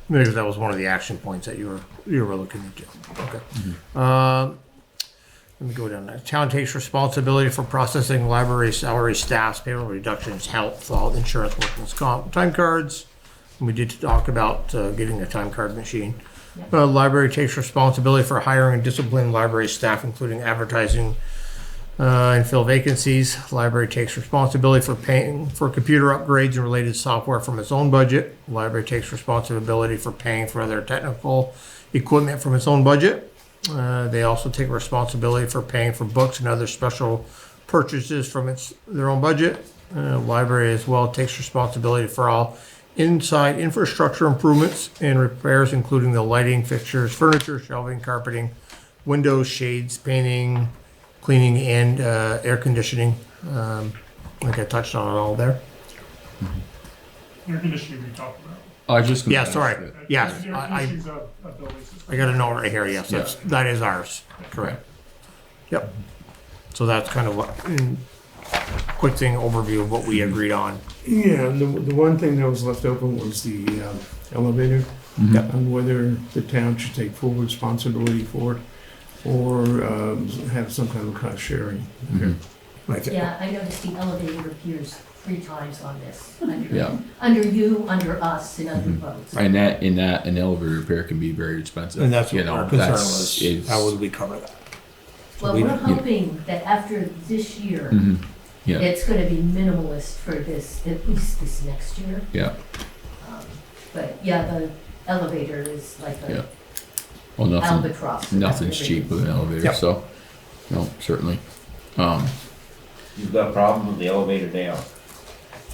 [SPEAKER 3] Because that was one of the action points that you were looking into. Okay. Let me go down there. Town takes responsibility for processing library salary staffs, payroll reductions, health, all insurance, workers' comp, time cards. And we did talk about getting a time card machine.
[SPEAKER 2] Yep.
[SPEAKER 3] Library takes responsibility for hiring and disciplining library staff, including advertising and fill vacancies. Library takes responsibility for paying for computer upgrades and related software from its own budget. Library takes responsibility for paying for other technical equipment from its own budget. They also take responsibility for paying for books and other special purchases from their own budget. Library as well takes responsibility for all inside infrastructure improvements and repairs, including the lighting, fixtures, furniture, shelving, carpeting, windows, shades, painting, cleaning, and air conditioning. Like I touched on it all there.
[SPEAKER 5] Air conditioning we talked about.
[SPEAKER 1] I just.
[SPEAKER 3] Yeah, sorry. Yeah,
[SPEAKER 5] Air conditioning's a building system.
[SPEAKER 3] I got a note right here. Yes, that is ours. Correct. Yep. So that's kind of what, quick thing overview of what we agreed on.
[SPEAKER 7] Yeah, and the one thing that was left open was the elevator, on whether the town should take full responsibility for it or have some kind of cost sharing.
[SPEAKER 2] Yeah, I noticed the elevator appears 3 times on this.
[SPEAKER 1] Yeah.
[SPEAKER 2] Under you, under us, and under both.
[SPEAKER 1] And an elevator repair can be very expensive.
[SPEAKER 3] And that's what
[SPEAKER 1] You know,
[SPEAKER 3] our concern
[SPEAKER 1] that's-
[SPEAKER 3] was.
[SPEAKER 1] it's-
[SPEAKER 3] How would we cover that?
[SPEAKER 2] Well, we're hoping that after this year,
[SPEAKER 1] Yeah,
[SPEAKER 2] it's gonna be minimalist for this, at least this next year.
[SPEAKER 1] yeah.
[SPEAKER 2] But yeah, the elevator is like
[SPEAKER 1] Yeah.
[SPEAKER 2] a
[SPEAKER 1] Well, nothing,
[SPEAKER 2] albatross.
[SPEAKER 1] nothing's cheap with an elevator,
[SPEAKER 3] Yep.
[SPEAKER 1] so, no, certainly.
[SPEAKER 4] You've got problems with the elevator now.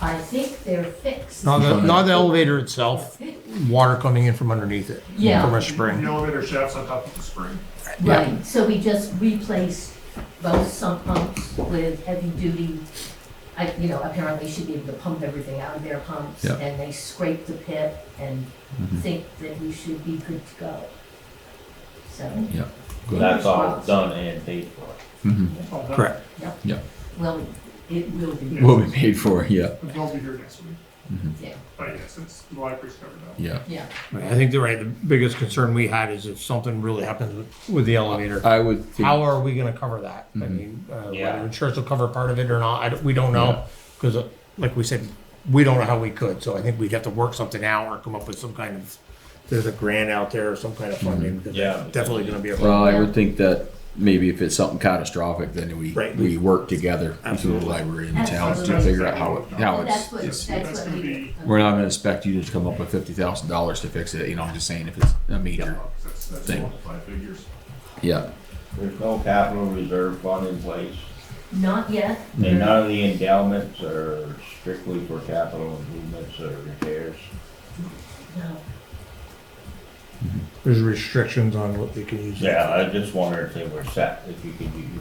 [SPEAKER 2] I think they're fixed.
[SPEAKER 3] Not the elevator itself, water coming in from underneath it.
[SPEAKER 2] Yeah.
[SPEAKER 3] From a
[SPEAKER 5] The
[SPEAKER 3] spring.
[SPEAKER 5] elevator shaft's on top of the spring.
[SPEAKER 2] Right, so we just replaced both sump pumps with heavy duty. Apparently you should be able to pump everything out of their pumps.
[SPEAKER 1] Yeah.
[SPEAKER 2] And they scraped the pit and think that we should be good to go. So,
[SPEAKER 1] Good.
[SPEAKER 4] That's all done and paid for.
[SPEAKER 5] All done.
[SPEAKER 3] Correct.
[SPEAKER 2] well, it will be.
[SPEAKER 1] Will be paid for, yeah.
[SPEAKER 5] But they'll be here next week.
[SPEAKER 2] Yeah,
[SPEAKER 5] But yes, it's, the library's covered that.
[SPEAKER 1] Yeah.
[SPEAKER 2] yeah.
[SPEAKER 3] I think they're right. The biggest concern we had is if something really happens with the elevator.
[SPEAKER 1] I would think,
[SPEAKER 3] How are we gonna cover that? I mean,
[SPEAKER 4] Yeah.
[SPEAKER 3] whether insurance will cover part of it or not, we don't know. Because like we said, we don't know how we could, so I think we'd have to work something out or come up with some kind of, there's a grant out there or some kind of funding. because
[SPEAKER 4] Yeah.
[SPEAKER 3] that's Definitely gonna be a
[SPEAKER 1] well,
[SPEAKER 3] problem.
[SPEAKER 1] I would think that maybe if it's something catastrophic, then
[SPEAKER 3] Right.
[SPEAKER 1] we work together between the
[SPEAKER 3] Absolutely.
[SPEAKER 1] library and the towns to
[SPEAKER 2] Absolutely.
[SPEAKER 1] figure out how
[SPEAKER 2] That's what,
[SPEAKER 1] it's,
[SPEAKER 2] that's
[SPEAKER 5] That's
[SPEAKER 2] what
[SPEAKER 5] gonna
[SPEAKER 2] we.
[SPEAKER 5] be-
[SPEAKER 1] we're not gonna expect you to come up with $50,000 to fix it, you know, I'm just saying if it's a major,
[SPEAKER 5] That's
[SPEAKER 1] Thing.
[SPEAKER 5] multiplied figures.
[SPEAKER 1] yeah.
[SPEAKER 4] There's no capital reserve fund in place.
[SPEAKER 2] Not yet.
[SPEAKER 4] And none of the endowments are strictly for capital improvements or repairs.
[SPEAKER 2] No.
[SPEAKER 3] There's restrictions on what they can use.
[SPEAKER 4] Yeah, I just wonder if they were set, if you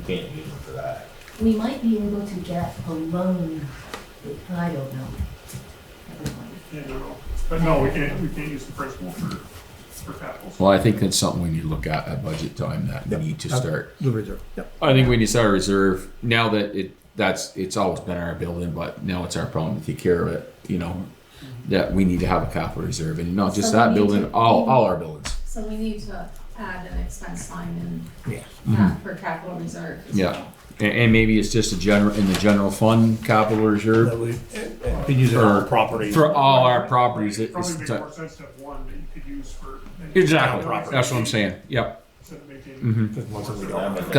[SPEAKER 4] can't use them for that.
[SPEAKER 2] We might be able to get a loan, but I don't know. Never mind.
[SPEAKER 5] Yeah, no. But no, we can't use the principal for capital.
[SPEAKER 1] Well, I think that's something we need to look at budget time, that we need to start.
[SPEAKER 3] The reserve, yep.
[SPEAKER 1] I think we need to start a reserve, now that it's always been our building, but now it's our problem to take care of it, you know, that we need to have a capital reserve, and not just
[SPEAKER 6] So
[SPEAKER 1] that
[SPEAKER 6] we need
[SPEAKER 1] building,
[SPEAKER 6] to-
[SPEAKER 1] all our buildings.
[SPEAKER 6] So we need to add an expense line
[SPEAKER 3] Yeah.
[SPEAKER 6] for capital reserve as
[SPEAKER 1] Yeah.
[SPEAKER 6] well.
[SPEAKER 1] And maybe it's just in the general fund capital reserve,
[SPEAKER 3] That we can use it on our property.
[SPEAKER 1] for all our proproperties,
[SPEAKER 5] It'd probably
[SPEAKER 1] it's,
[SPEAKER 5] make more sense to have one that you could use for.
[SPEAKER 1] exactly, that's what I'm saying, yep.
[SPEAKER 5] Instead of making.
[SPEAKER 3] Because once we don't.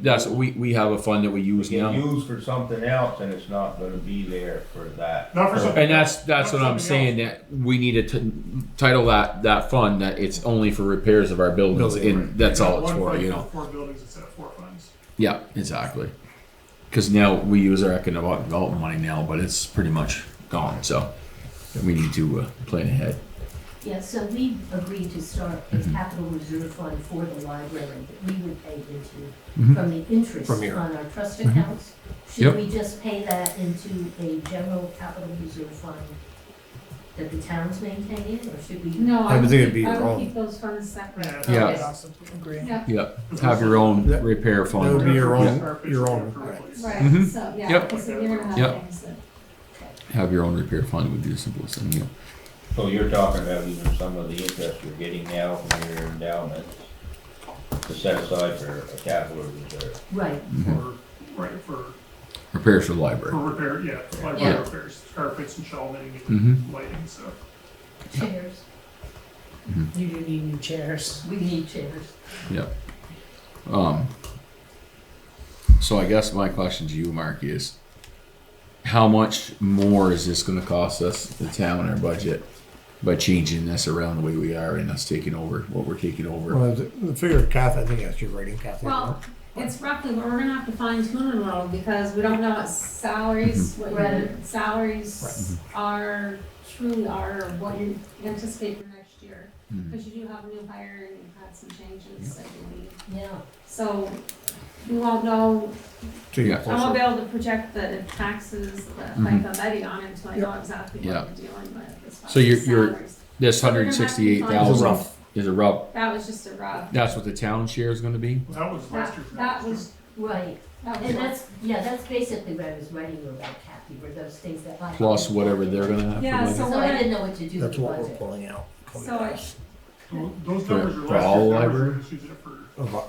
[SPEAKER 1] That's, we have a fund that we use
[SPEAKER 4] Get
[SPEAKER 1] now.
[SPEAKER 4] used for something else and it's not gonna be there for that.
[SPEAKER 5] Not for something.
[SPEAKER 1] And that's what I'm saying, that we need to title that fund, that it's only for repairs of our buildings,
[SPEAKER 3] Building,
[SPEAKER 1] and that's all it's
[SPEAKER 5] One
[SPEAKER 1] for,
[SPEAKER 5] fund
[SPEAKER 1] you know.
[SPEAKER 5] 4 buildings instead of 4 funds.
[SPEAKER 1] Yeah, exactly. Because now we use our economic development money now, but it's pretty much gone, so we need to plan ahead.
[SPEAKER 2] Yeah, so we agreed to start a capital reserve fund for the library that we would pay into from the interest
[SPEAKER 3] From here.
[SPEAKER 2] on our trust accounts. Should
[SPEAKER 1] Yep.
[SPEAKER 2] we just pay that into a general capital reserve fund
[SPEAKER 11] that the town's maintaining, or should we?
[SPEAKER 6] No,
[SPEAKER 3] I would think it'd be
[SPEAKER 6] I
[SPEAKER 3] your
[SPEAKER 6] would
[SPEAKER 3] own.
[SPEAKER 6] keep those funds separate.
[SPEAKER 1] Yeah.
[SPEAKER 6] Okay. Yeah,
[SPEAKER 1] Yep, have your own repair
[SPEAKER 3] That would
[SPEAKER 1] fund.
[SPEAKER 3] be your
[SPEAKER 1] Yeah.
[SPEAKER 3] own.
[SPEAKER 6] right,
[SPEAKER 1] Mhm.
[SPEAKER 6] so, yeah,
[SPEAKER 1] Yep.
[SPEAKER 6] because you're gonna
[SPEAKER 1] Yep.
[SPEAKER 6] have things that,
[SPEAKER 1] Have your own repair fund would be the simplest thing, yeah.
[SPEAKER 4] So you're talking about even some of the interest you're getting now from your endowment to set aside for a capital reserve.
[SPEAKER 11] Right.
[SPEAKER 5] For
[SPEAKER 1] Repairs for the library.
[SPEAKER 5] repair, yeah, library
[SPEAKER 11] Yeah.
[SPEAKER 5] repairs, carpets and shelving
[SPEAKER 1] Mm-hmm.
[SPEAKER 5] and lighting, so.
[SPEAKER 11] Chairs.
[SPEAKER 8] You do need new chairs.
[SPEAKER 11] We need chairs.
[SPEAKER 1] So I guess my question to you, Mark, is how much more is this gonna cost us, the town, our budget, by changing this around the way we are and us taking over what we're taking over?
[SPEAKER 3] Well, the figure, Kathy, I think that's your rating, Kathy.
[SPEAKER 6] well, it's roughly, but we're gonna have to fine tune it a little, because we don't know what salaries, what your
[SPEAKER 11] Right.
[SPEAKER 6] salaries are, truly are, or what you anticipate for next year.
[SPEAKER 1] Mhm.
[SPEAKER 6] Because you do have a new hire and you've had some changes, I believe.
[SPEAKER 11] Yeah.
[SPEAKER 6] So, we won't know,
[SPEAKER 3] To you
[SPEAKER 1] Yeah.
[SPEAKER 6] I won't be able to project the taxes, the
[SPEAKER 1] Mhm.
[SPEAKER 6] FICA levy on it until I know exactly
[SPEAKER 1] Yeah.
[SPEAKER 6] what we're dealing with as far
[SPEAKER 1] So
[SPEAKER 6] as
[SPEAKER 1] you're-
[SPEAKER 6] salaries.
[SPEAKER 1] This
[SPEAKER 6] So we're
[SPEAKER 1] hundred
[SPEAKER 6] gonna
[SPEAKER 1] and
[SPEAKER 6] have to
[SPEAKER 1] sixty-eight
[SPEAKER 3] It's a
[SPEAKER 1] thousand
[SPEAKER 3] rough.
[SPEAKER 1] is a rough,
[SPEAKER 6] That was just a rough,
[SPEAKER 1] that's what the town share is gonna be?
[SPEAKER 5] That was last year's.
[SPEAKER 6] that was,
[SPEAKER 11] Right.
[SPEAKER 6] that was
[SPEAKER 11] And
[SPEAKER 6] rough.
[SPEAKER 11] that's basically what I was writing you about, Kathy, were those things that.
[SPEAKER 1] Plus whatever they're gonna have
[SPEAKER 6] Yeah,
[SPEAKER 1] for
[SPEAKER 6] so
[SPEAKER 1] money?
[SPEAKER 11] So I didn't know what to do with
[SPEAKER 3] That's
[SPEAKER 11] the
[SPEAKER 3] what we're
[SPEAKER 11] budget.
[SPEAKER 3] pulling out.
[SPEAKER 6] So I-
[SPEAKER 5] Those
[SPEAKER 1] For-
[SPEAKER 5] numbers are
[SPEAKER 1] for
[SPEAKER 5] last
[SPEAKER 1] all
[SPEAKER 5] year's numbers,
[SPEAKER 1] library?
[SPEAKER 5] we're just using it for.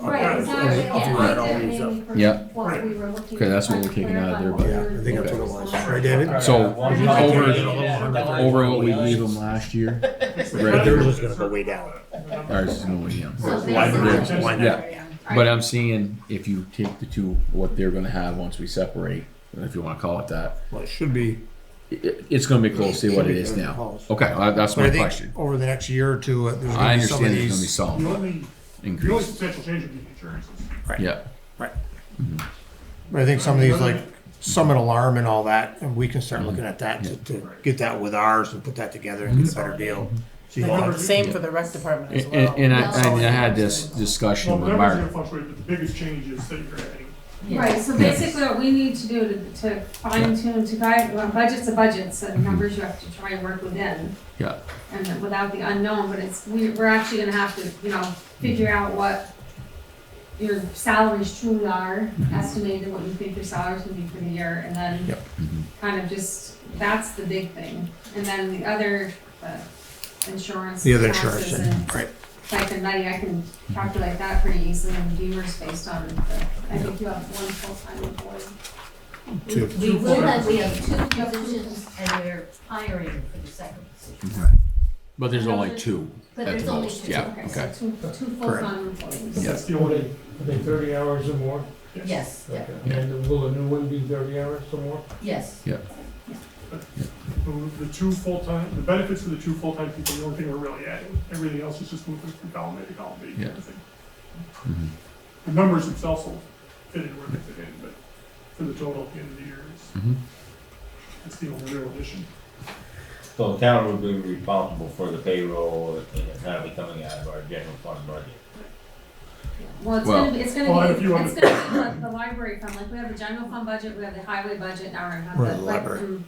[SPEAKER 6] Right, exactly,
[SPEAKER 11] Yeah.
[SPEAKER 6] yeah,
[SPEAKER 3] Right,
[SPEAKER 6] I
[SPEAKER 3] all
[SPEAKER 6] did
[SPEAKER 3] these
[SPEAKER 6] mainly for
[SPEAKER 1] Yeah.
[SPEAKER 6] what we were looking.
[SPEAKER 1] Okay, that's what
[SPEAKER 6] trying
[SPEAKER 1] we're
[SPEAKER 6] to
[SPEAKER 1] taking out of
[SPEAKER 6] clarify
[SPEAKER 1] there,
[SPEAKER 6] what
[SPEAKER 1] but-
[SPEAKER 6] we
[SPEAKER 3] Yeah,
[SPEAKER 6] were
[SPEAKER 3] I think that's what it
[SPEAKER 6] doing.
[SPEAKER 3] was. Right, David?
[SPEAKER 1] So,
[SPEAKER 6] Over-
[SPEAKER 1] over what we gave them last year, right,
[SPEAKER 3] Theirs is gonna go way down.
[SPEAKER 1] ours is going down.
[SPEAKER 11] So
[SPEAKER 3] Why not?
[SPEAKER 1] Yeah, but I'm seeing if you take the two, what they're gonna have once we separate, if you wanna call it that,
[SPEAKER 3] Well, it should be.
[SPEAKER 1] it's gonna be close to what it is now. Okay, well, that's
[SPEAKER 3] But I
[SPEAKER 1] my
[SPEAKER 3] think
[SPEAKER 1] question.
[SPEAKER 3] over the next year or two, there's
[SPEAKER 1] I
[SPEAKER 3] gonna be some of
[SPEAKER 1] understand there's gonna be
[SPEAKER 3] these.
[SPEAKER 1] some
[SPEAKER 5] The only
[SPEAKER 1] increase.
[SPEAKER 5] substantial change would be insurances.
[SPEAKER 1] Yeah,
[SPEAKER 3] But I think some of these, like Summit Alarm and all that, and we can start looking at that to get that with ours and put that together and get a better deal. So you don't have to-
[SPEAKER 8] Same for the rec department as
[SPEAKER 1] and,
[SPEAKER 8] well.
[SPEAKER 1] and I had this discussion
[SPEAKER 5] Well,
[SPEAKER 1] with
[SPEAKER 5] the numbers are
[SPEAKER 1] Mark.
[SPEAKER 5] gonna fluctuate, but the biggest change is that you're adding.
[SPEAKER 6] Right, so basically what we need to do to fine tune, to guide, well, budget's a budget, so numbers you have to try and work within.
[SPEAKER 1] Yeah.
[SPEAKER 6] And then without the unknown, but it's, we're actually gonna have to, figure out what your salaries truly are, estimated what you think your salaries would be for the year, and then
[SPEAKER 3] Yep.
[SPEAKER 6] kind of just, that's the big thing. And then the other, insurance,
[SPEAKER 3] The other
[SPEAKER 6] taxes,
[SPEAKER 3] insurance,
[SPEAKER 6] and
[SPEAKER 3] right.
[SPEAKER 6] stipend money, I can calculate that pretty easily in viewers based on I think you have one full-time employee.
[SPEAKER 3] Two.
[SPEAKER 11] We have two positions and we're hiring for the second position.
[SPEAKER 1] But there's only two
[SPEAKER 11] But
[SPEAKER 1] at
[SPEAKER 11] there's
[SPEAKER 1] the
[SPEAKER 11] only
[SPEAKER 1] most,
[SPEAKER 11] two.
[SPEAKER 1] yeah,
[SPEAKER 6] Okay,
[SPEAKER 1] okay.
[SPEAKER 6] so two full-time employees.
[SPEAKER 1] Yeah.
[SPEAKER 5] That's the only.
[SPEAKER 12] Are they 30 hours or more?
[SPEAKER 11] Yes, yeah,
[SPEAKER 12] And will the new one be 30 hours or more?
[SPEAKER 11] yes.
[SPEAKER 5] The two full-time, the benefits for the two full-time people, the only thing we're really adding, everything else is just moving from column A to column B, kind of thing.
[SPEAKER 1] Mhm.
[SPEAKER 5] The numbers themselves will fit in where they fit in, but for the total at the end of the year,
[SPEAKER 1] Mhm.
[SPEAKER 5] it's the only real addition.
[SPEAKER 4] So the town would be responsible for the payroll, and it's not be coming out of our general fund budget.
[SPEAKER 6] Well, it's
[SPEAKER 1] Well-
[SPEAKER 6] gonna be,
[SPEAKER 5] Well, if you
[SPEAKER 6] it's gonna be the library fund, like we have the general fund budget, we have the highway budget, now we're gonna have
[SPEAKER 3] Right,
[SPEAKER 6] the,
[SPEAKER 3] the
[SPEAKER 6] like,
[SPEAKER 3] library.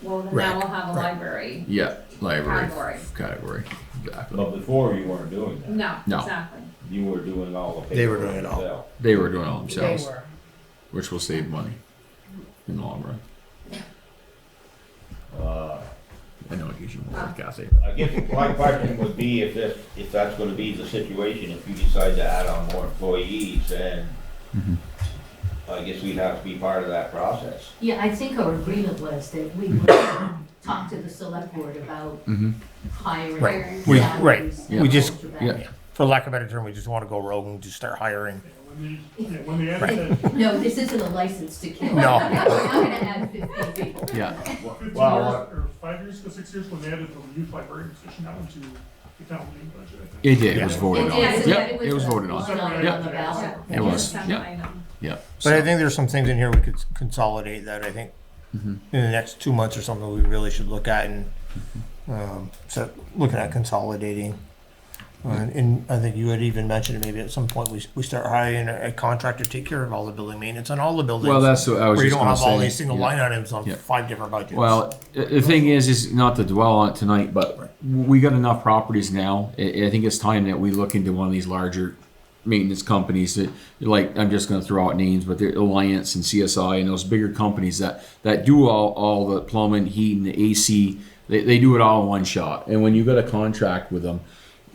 [SPEAKER 6] well, then
[SPEAKER 3] Right,
[SPEAKER 6] now we'll have a
[SPEAKER 3] right.
[SPEAKER 6] library
[SPEAKER 1] Yeah, library
[SPEAKER 6] category.
[SPEAKER 1] exactly.
[SPEAKER 4] But before you weren't doing that.
[SPEAKER 6] No,
[SPEAKER 1] No.
[SPEAKER 6] exactly.
[SPEAKER 4] You were doing all the
[SPEAKER 3] They were
[SPEAKER 4] payroll
[SPEAKER 3] doing it all.
[SPEAKER 4] yourself.
[SPEAKER 1] They were doing it all
[SPEAKER 8] They
[SPEAKER 1] themselves,
[SPEAKER 8] were.
[SPEAKER 1] which will save money in the long run. I know it gives you more, Kathy.
[SPEAKER 4] I guess my question would be if that's gonna be the situation, if you decide to add on more employees, then
[SPEAKER 1] Mhm.
[SPEAKER 4] I guess we'd have to be part of that process.
[SPEAKER 11] Yeah, I think our agreement was that we would talk to the select board about
[SPEAKER 1] Mhm.
[SPEAKER 11] hiring.
[SPEAKER 6] Right.
[SPEAKER 3] We-
[SPEAKER 11] salaries,
[SPEAKER 3] right.
[SPEAKER 11] and
[SPEAKER 3] We just-
[SPEAKER 11] all of that.
[SPEAKER 1] Yeah.
[SPEAKER 3] For lack of a better term, we just wanna go rogue and just start hiring.
[SPEAKER 5] When they added that
[SPEAKER 11] No, this isn't a license to kill.
[SPEAKER 3] No.
[SPEAKER 11] I'm gonna add 15 people.
[SPEAKER 1] Yeah,
[SPEAKER 5] 15
[SPEAKER 4] Wow,
[SPEAKER 5] years,
[SPEAKER 4] what-
[SPEAKER 5] or 5 years ago, 6 years, when they added the youth librarian position, that went to the town meeting budget, I think.
[SPEAKER 1] it did, it was
[SPEAKER 3] Yeah.
[SPEAKER 1] voted
[SPEAKER 11] It
[SPEAKER 1] on.
[SPEAKER 11] is,
[SPEAKER 1] Yep,
[SPEAKER 11] it
[SPEAKER 1] it was
[SPEAKER 11] a
[SPEAKER 1] voted on.
[SPEAKER 11] line item
[SPEAKER 1] Yep.
[SPEAKER 11] on the ballot.
[SPEAKER 1] It was,
[SPEAKER 6] Separate
[SPEAKER 1] yeah.
[SPEAKER 6] item.
[SPEAKER 1] Yeah.
[SPEAKER 3] But I think there's some things in here we could consolidate that I think
[SPEAKER 1] Mhm.
[SPEAKER 3] in the next 2 months or something we really should look at and start looking at consolidating. And I think you had even mentioned maybe at some point we start hiring a contractor to take care of all the building maintenance on all the buildings.
[SPEAKER 1] Well, that's what I was
[SPEAKER 3] Where you
[SPEAKER 1] just
[SPEAKER 3] don't
[SPEAKER 1] gonna
[SPEAKER 3] have all
[SPEAKER 1] say.
[SPEAKER 3] these single
[SPEAKER 1] Yeah.
[SPEAKER 3] line items on
[SPEAKER 1] Yeah.
[SPEAKER 3] 5 different budgets.
[SPEAKER 1] Well, the thing is not to dwell on it tonight, but we got enough properties now. I think it's time that we look into one of these larger maintenance companies that, like, I'm just gonna throw out names, but they're Alliance and CSI and those bigger companies that do all the plumbing, heating, the AC, they do it all in one shot. And when you got a contract with them,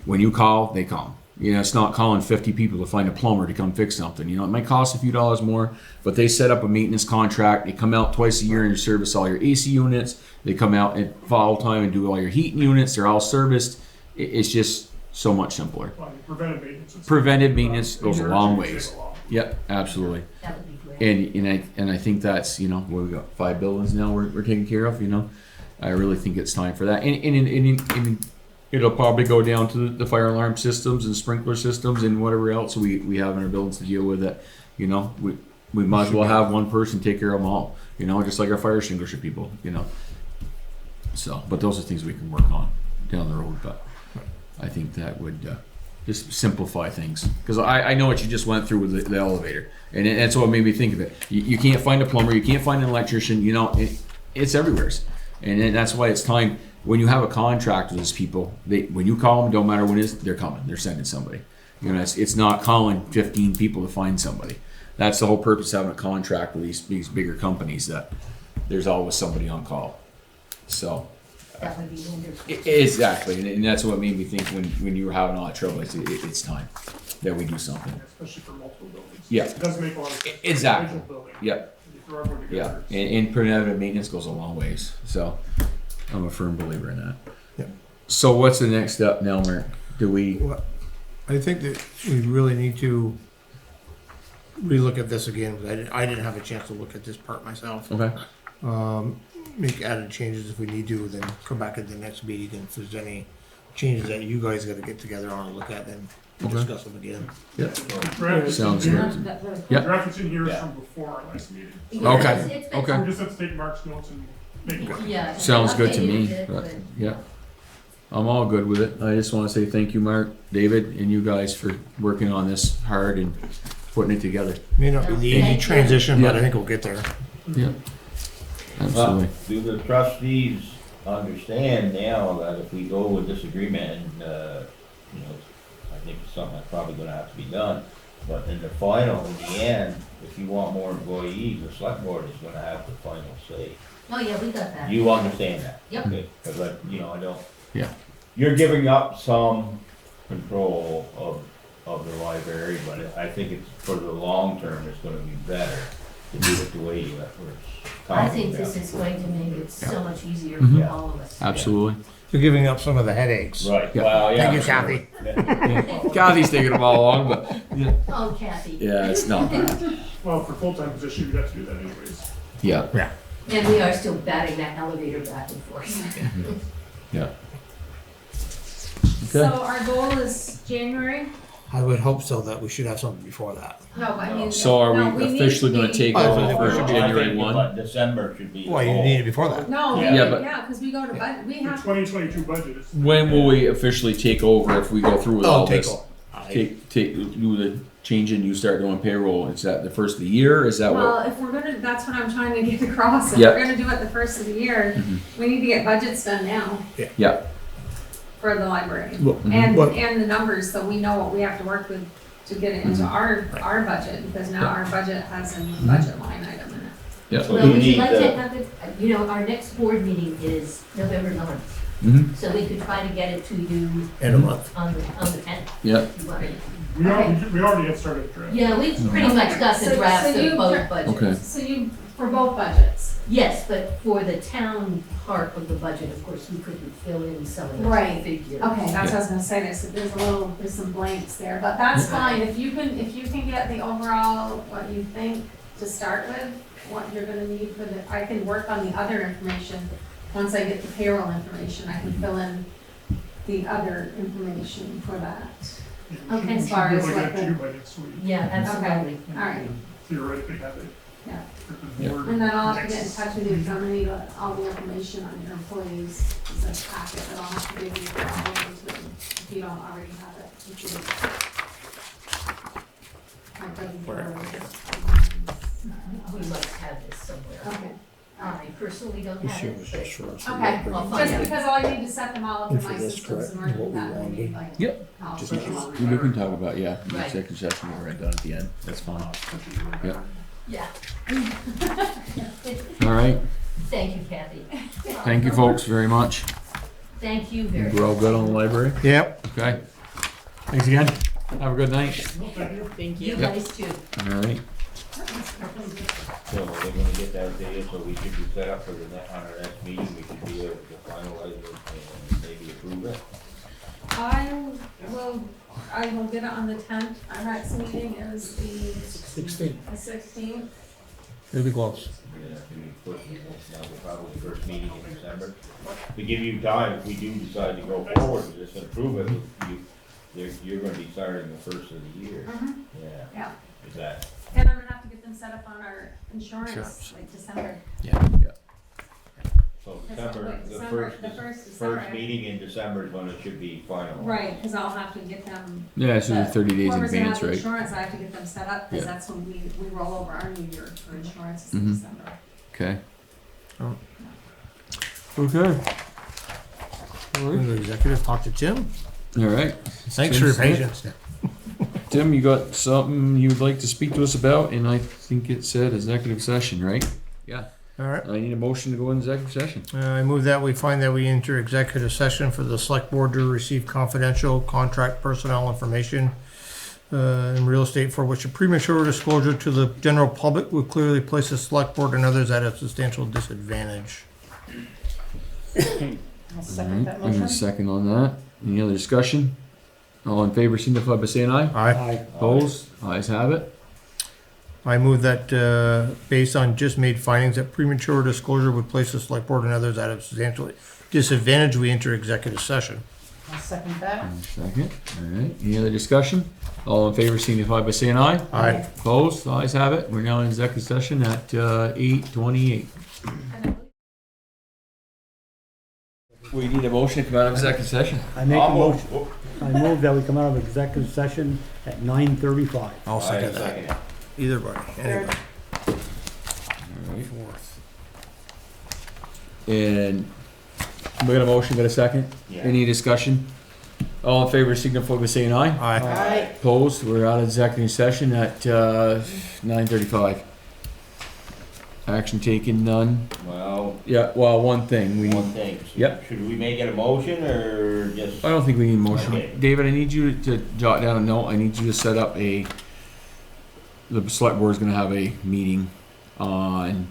[SPEAKER 1] when you call, they come. You know, it's not calling 50 people to find a plumber to come fix something. You know, it might cost a few dollars more, but they set up a maintenance contract. They come out twice a year and service all your AC units. They come out at fall time and do all your heating units. They're all serviced. It's just so much simpler.
[SPEAKER 5] Well, preventive maintenance.
[SPEAKER 1] Preventive maintenance goes a long
[SPEAKER 5] Insurance
[SPEAKER 1] ways.
[SPEAKER 5] goes a long way.
[SPEAKER 1] Yep, absolutely.
[SPEAKER 11] That would be great.
[SPEAKER 1] And I think that's, you know, we got 5 buildings now we're taking care of. You know, I really think it's time for that. And it'll probably go down to the fire alarm systems and sprinkler systems and whatever else we have in our buildings to deal with. That, you know, we might as well have one person take care of them all. You know, just like our fire extinguisher people. You know. So, but those are things we can work on down the road. But I think that would just simplify things, because I know what you just went through with the elevator, and that's what made me think of it. You can't find a plumber, you can't find an electrician. You know, it's everywhere, and that's why it's time. When you have a contract with these people, when you call them, don't matter when it is, they're coming. They're sending somebody. You know, it's not calling 15 people to find somebody. That's the whole purpose of having a contract with these bigger companies, that there's always somebody on call. So
[SPEAKER 11] That would be wonderful.
[SPEAKER 1] exactly, and that's what made me think when you were having all that trouble. It's time that we do something.
[SPEAKER 5] Especially for multiple buildings.
[SPEAKER 1] Yeah.
[SPEAKER 5] It doesn't make a lot of sense.
[SPEAKER 1] Exactly.
[SPEAKER 5] Individual building.
[SPEAKER 1] Yep.
[SPEAKER 5] You throw everyone
[SPEAKER 1] Yeah,
[SPEAKER 5] together.
[SPEAKER 1] and preventative maintenance goes a long ways. So I'm a firm believer in that.
[SPEAKER 3] Yep.
[SPEAKER 1] So what's the next step now, Mark? Do we?
[SPEAKER 3] Well, I think that we really need to relook at this again, because I didn't have a chance to look at this part myself.
[SPEAKER 1] Okay.
[SPEAKER 3] Make added changes if we need to, then come back at the next meeting, and if there's any changes that you guys gotta get together on and look at, then we'll
[SPEAKER 1] Okay.
[SPEAKER 3] discuss them again.
[SPEAKER 1] Yep.
[SPEAKER 5] The draft is
[SPEAKER 1] Sounds
[SPEAKER 5] in
[SPEAKER 1] good.
[SPEAKER 5] here.
[SPEAKER 11] That-
[SPEAKER 1] Yeah.
[SPEAKER 5] The draft that's in here is
[SPEAKER 4] Yeah.
[SPEAKER 5] from before our last meeting.
[SPEAKER 11] Yeah,
[SPEAKER 1] Okay,
[SPEAKER 11] it's been-
[SPEAKER 1] okay.
[SPEAKER 5] We just have to take Mark's notes and make it work.
[SPEAKER 11] Yeah. it's
[SPEAKER 1] Sounds
[SPEAKER 11] been
[SPEAKER 1] good to
[SPEAKER 11] updated
[SPEAKER 1] me.
[SPEAKER 11] a bit,
[SPEAKER 1] But,
[SPEAKER 11] but-
[SPEAKER 1] yeah, I'm all good with it. I just want to say thank you, Mark, David, and you guys for working on this hard and putting it together.
[SPEAKER 3] May not be the easy
[SPEAKER 11] Thank you.
[SPEAKER 3] transition, but
[SPEAKER 1] Yeah.
[SPEAKER 3] I think we'll get there.
[SPEAKER 1] Yeah, absolutely.
[SPEAKER 4] Do the trustees understand now that if we go with this agreement and, you know, I think it's something that's probably gonna have to be done, but in the final, in the end, if you want more employees, the select board is gonna have the final say.
[SPEAKER 11] Oh, yeah, we got that.
[SPEAKER 4] You understand that?
[SPEAKER 11] Yep.
[SPEAKER 4] Okay, cause I, you know, I don't.
[SPEAKER 1] Yeah.
[SPEAKER 4] You're giving up some control of the library, but I think it's, for the long term, it's gonna be better to do it the way you were
[SPEAKER 11] I
[SPEAKER 4] talking
[SPEAKER 11] think
[SPEAKER 4] about.
[SPEAKER 11] this is going to make it so much easier
[SPEAKER 1] Mhm.
[SPEAKER 11] for all of us.
[SPEAKER 1] Absolutely.
[SPEAKER 3] You're giving up some of the headaches.
[SPEAKER 4] Right,
[SPEAKER 1] Yeah.
[SPEAKER 4] well, yeah.
[SPEAKER 3] Thank you, Kathy.
[SPEAKER 4] Yeah.
[SPEAKER 1] Kathy's taking them all along, but
[SPEAKER 11] Oh, Kathy.
[SPEAKER 1] yeah, it's not bad.
[SPEAKER 5] Well, for full-time position, you'd have to do that anyways.
[SPEAKER 1] Yeah,
[SPEAKER 11] And we are still batting that elevator back and forth.
[SPEAKER 1] yeah.
[SPEAKER 6] So
[SPEAKER 1] Okay.
[SPEAKER 6] our goal is January?
[SPEAKER 3] I would hope so, that we should have something before that.
[SPEAKER 6] No, I mean.
[SPEAKER 1] So are
[SPEAKER 6] no,
[SPEAKER 1] we
[SPEAKER 6] need
[SPEAKER 1] officially
[SPEAKER 6] to
[SPEAKER 1] gonna
[SPEAKER 6] be-
[SPEAKER 1] take
[SPEAKER 3] Oh,
[SPEAKER 1] over
[SPEAKER 3] I think we
[SPEAKER 1] for
[SPEAKER 3] should be-
[SPEAKER 1] January
[SPEAKER 4] I think
[SPEAKER 1] 1?
[SPEAKER 4] but December should be.
[SPEAKER 3] Well, you need it before that.
[SPEAKER 6] No,
[SPEAKER 4] Yeah.
[SPEAKER 6] we,
[SPEAKER 1] Yeah, but-
[SPEAKER 6] yeah, because we go to, we
[SPEAKER 5] The
[SPEAKER 6] have,
[SPEAKER 5] 2022 budget is.
[SPEAKER 1] When will we officially take over if we go through with all
[SPEAKER 3] Oh, take
[SPEAKER 1] this?
[SPEAKER 3] over.
[SPEAKER 1] Take, do the change and you start doing payroll. Is that the first of the year? Is that
[SPEAKER 6] well,
[SPEAKER 1] what?
[SPEAKER 6] if we're gonna, that's what I'm trying to get across. If
[SPEAKER 1] Yeah.
[SPEAKER 6] we're gonna do it the first of the year,
[SPEAKER 1] Mhm.
[SPEAKER 6] we need to get budgets done now
[SPEAKER 1] Yeah.
[SPEAKER 6] for the library.
[SPEAKER 3] Well,
[SPEAKER 6] And,
[SPEAKER 3] what-
[SPEAKER 6] and the numbers, so we know what we have to work with to get it into
[SPEAKER 1] Mhm.
[SPEAKER 6] our budget, because now
[SPEAKER 1] Yeah.
[SPEAKER 6] our budget has a budget line item in it.
[SPEAKER 1] Yeah.
[SPEAKER 4] So
[SPEAKER 11] Well,
[SPEAKER 4] you
[SPEAKER 11] would you
[SPEAKER 4] need
[SPEAKER 11] like
[SPEAKER 4] the-
[SPEAKER 11] to have it, you know, our next board meeting is November 9th,
[SPEAKER 1] Mm-hmm.
[SPEAKER 11] so we could try to get it to you
[SPEAKER 3] In a month.
[SPEAKER 11] on the 10th.
[SPEAKER 1] Yeah.
[SPEAKER 11] if you wanted.
[SPEAKER 5] We already have started the draft.
[SPEAKER 11] Yeah, we've pretty much got the
[SPEAKER 6] So-
[SPEAKER 11] drafts
[SPEAKER 6] so you-
[SPEAKER 11] of both budgets.
[SPEAKER 1] Okay.
[SPEAKER 6] So you, for both budgets?
[SPEAKER 11] Yes, but for the town part of the budget, of course, we couldn't fill in some of the
[SPEAKER 6] Right.
[SPEAKER 11] figures.
[SPEAKER 6] Okay, that's what I was gonna say, there's some blanks there, but that's fine, if you can get the overall, what you think to start with, what you're gonna need for the, I can work on the other information. Once I get the payroll information, I can fill in the other information for that.
[SPEAKER 5] You
[SPEAKER 6] Okay,
[SPEAKER 5] should
[SPEAKER 6] as far
[SPEAKER 5] be
[SPEAKER 6] as
[SPEAKER 5] looking
[SPEAKER 6] what
[SPEAKER 5] at
[SPEAKER 6] the-
[SPEAKER 5] you by next week.
[SPEAKER 11] Yeah, absolutely.
[SPEAKER 6] All right,
[SPEAKER 5] Theoretically have it.
[SPEAKER 6] Yeah.
[SPEAKER 1] Yeah.
[SPEAKER 6] And then I'll have to get in touch with you, because I'm gonna need all the information on your employees, it's a packet that I'll have to give you for all of them, if you don't already have it. If you- I couldn't get it.
[SPEAKER 11] We must have this somewhere.
[SPEAKER 6] Okay,
[SPEAKER 11] I personally don't have it, but
[SPEAKER 6] okay,
[SPEAKER 11] I'll find
[SPEAKER 6] just
[SPEAKER 11] out.
[SPEAKER 6] because I need to set them all up in my systems and work with that, I need like.
[SPEAKER 1] Yep.
[SPEAKER 6] I'll
[SPEAKER 1] Just-
[SPEAKER 6] set them up.
[SPEAKER 1] We can talk about, yeah, the
[SPEAKER 11] Right.
[SPEAKER 1] executive session we're done at the end, that's fine. Yeah,
[SPEAKER 11] Yeah.
[SPEAKER 1] all right,
[SPEAKER 11] Thank you, Kathy.
[SPEAKER 1] thank you folks very much.
[SPEAKER 11] Thank you very
[SPEAKER 1] We're all
[SPEAKER 11] much.
[SPEAKER 1] good on the library?
[SPEAKER 3] Yep.
[SPEAKER 1] Okay. Thanks again. Have a good night.
[SPEAKER 11] Thank you
[SPEAKER 1] Yep.
[SPEAKER 11] guys too.
[SPEAKER 1] All right.
[SPEAKER 4] So we're gonna get that data, so we should be set up for the next, on our next meeting, we should be able to finalize it and maybe approve it.
[SPEAKER 6] I will get it on the 10th, our next meeting is the 16th.
[SPEAKER 3] It'll be close.
[SPEAKER 4] Yeah, we put, now we're probably first meeting in December. To give you time, if we do decide to go forward with this and approve it, you're gonna be starting the first of the year.
[SPEAKER 6] Mhm.
[SPEAKER 4] Yeah.
[SPEAKER 6] Yeah,
[SPEAKER 4] Is that,
[SPEAKER 6] and I'm gonna have to get them set up on our insurance,
[SPEAKER 1] Insurance.
[SPEAKER 6] like December.
[SPEAKER 1] Yeah.
[SPEAKER 4] so
[SPEAKER 6] That's
[SPEAKER 4] December,
[SPEAKER 6] what-
[SPEAKER 4] the
[SPEAKER 6] December-
[SPEAKER 4] first,
[SPEAKER 6] the first December.
[SPEAKER 4] first meeting in December is when it should be final.
[SPEAKER 6] Right, because I'll have to get them.
[SPEAKER 1] Yeah, so
[SPEAKER 6] the-
[SPEAKER 1] 30 days in
[SPEAKER 6] whoever's gonna
[SPEAKER 1] advance,
[SPEAKER 6] have the
[SPEAKER 1] right?
[SPEAKER 6] Insurance, I have to get them set up, because
[SPEAKER 1] Yeah.
[SPEAKER 6] that's when we roll over our new year for insurance is in
[SPEAKER 1] Mhm.
[SPEAKER 6] December.
[SPEAKER 1] Okay.
[SPEAKER 3] Oh.
[SPEAKER 1] Okay. All right.
[SPEAKER 3] The executive talk to Tim.
[SPEAKER 1] All right.
[SPEAKER 3] Thanks for your patience.
[SPEAKER 1] Tim, you got something you'd like to speak to us about, and I think it said executive session, right? Yeah.
[SPEAKER 3] All right.
[SPEAKER 1] I need a motion to go into executive session.
[SPEAKER 3] I move that we find that we enter executive session for the select board to receive confidential contract personnel information in real estate for which a premature disclosure to the general public would clearly place the select board and others at a substantial disadvantage.
[SPEAKER 8] I'll second that
[SPEAKER 1] I'm gonna
[SPEAKER 8] motion.
[SPEAKER 1] second on that. Any other discussion? All in favor, signify by saying aye.
[SPEAKER 3] Aye.
[SPEAKER 1] Opposed? Ayes have it.
[SPEAKER 3] I move that, based on just made findings that premature disclosure would place the select board and others at a substantial disadvantage, we enter executive session.
[SPEAKER 8] I'll second that.
[SPEAKER 1] Second. All right. Any other discussion? All in favor, signify by saying aye.
[SPEAKER 3] Aye.
[SPEAKER 1] Opposed? Ayes have it. We're now in executive session at 8:28. We need a motion to come out of executive session.
[SPEAKER 10] I make a
[SPEAKER 4] I'll
[SPEAKER 10] motion,
[SPEAKER 4] move.
[SPEAKER 10] I move that we come out of executive session at 9:35.
[SPEAKER 3] I'll second that.
[SPEAKER 4] Second it.
[SPEAKER 3] Either body. Anybody.
[SPEAKER 1] All right. And we got a motion, got a second?
[SPEAKER 4] Yeah.
[SPEAKER 1] Any discussion? All in favor, signify by saying aye.
[SPEAKER 3] Aye.
[SPEAKER 8] Aye.
[SPEAKER 1] Opposed? We're out of executive session at 9:35. Action taken, none.
[SPEAKER 4] Well,
[SPEAKER 1] Yeah, well, one thing, we
[SPEAKER 4] one
[SPEAKER 1] need,
[SPEAKER 4] thing.
[SPEAKER 1] Yep.
[SPEAKER 4] Should we make it a motion or just?
[SPEAKER 1] I don't think we need a motion.
[SPEAKER 4] Okay.
[SPEAKER 1] David, I need you to jot down a note. I need you to set up the select board's gonna have a meeting on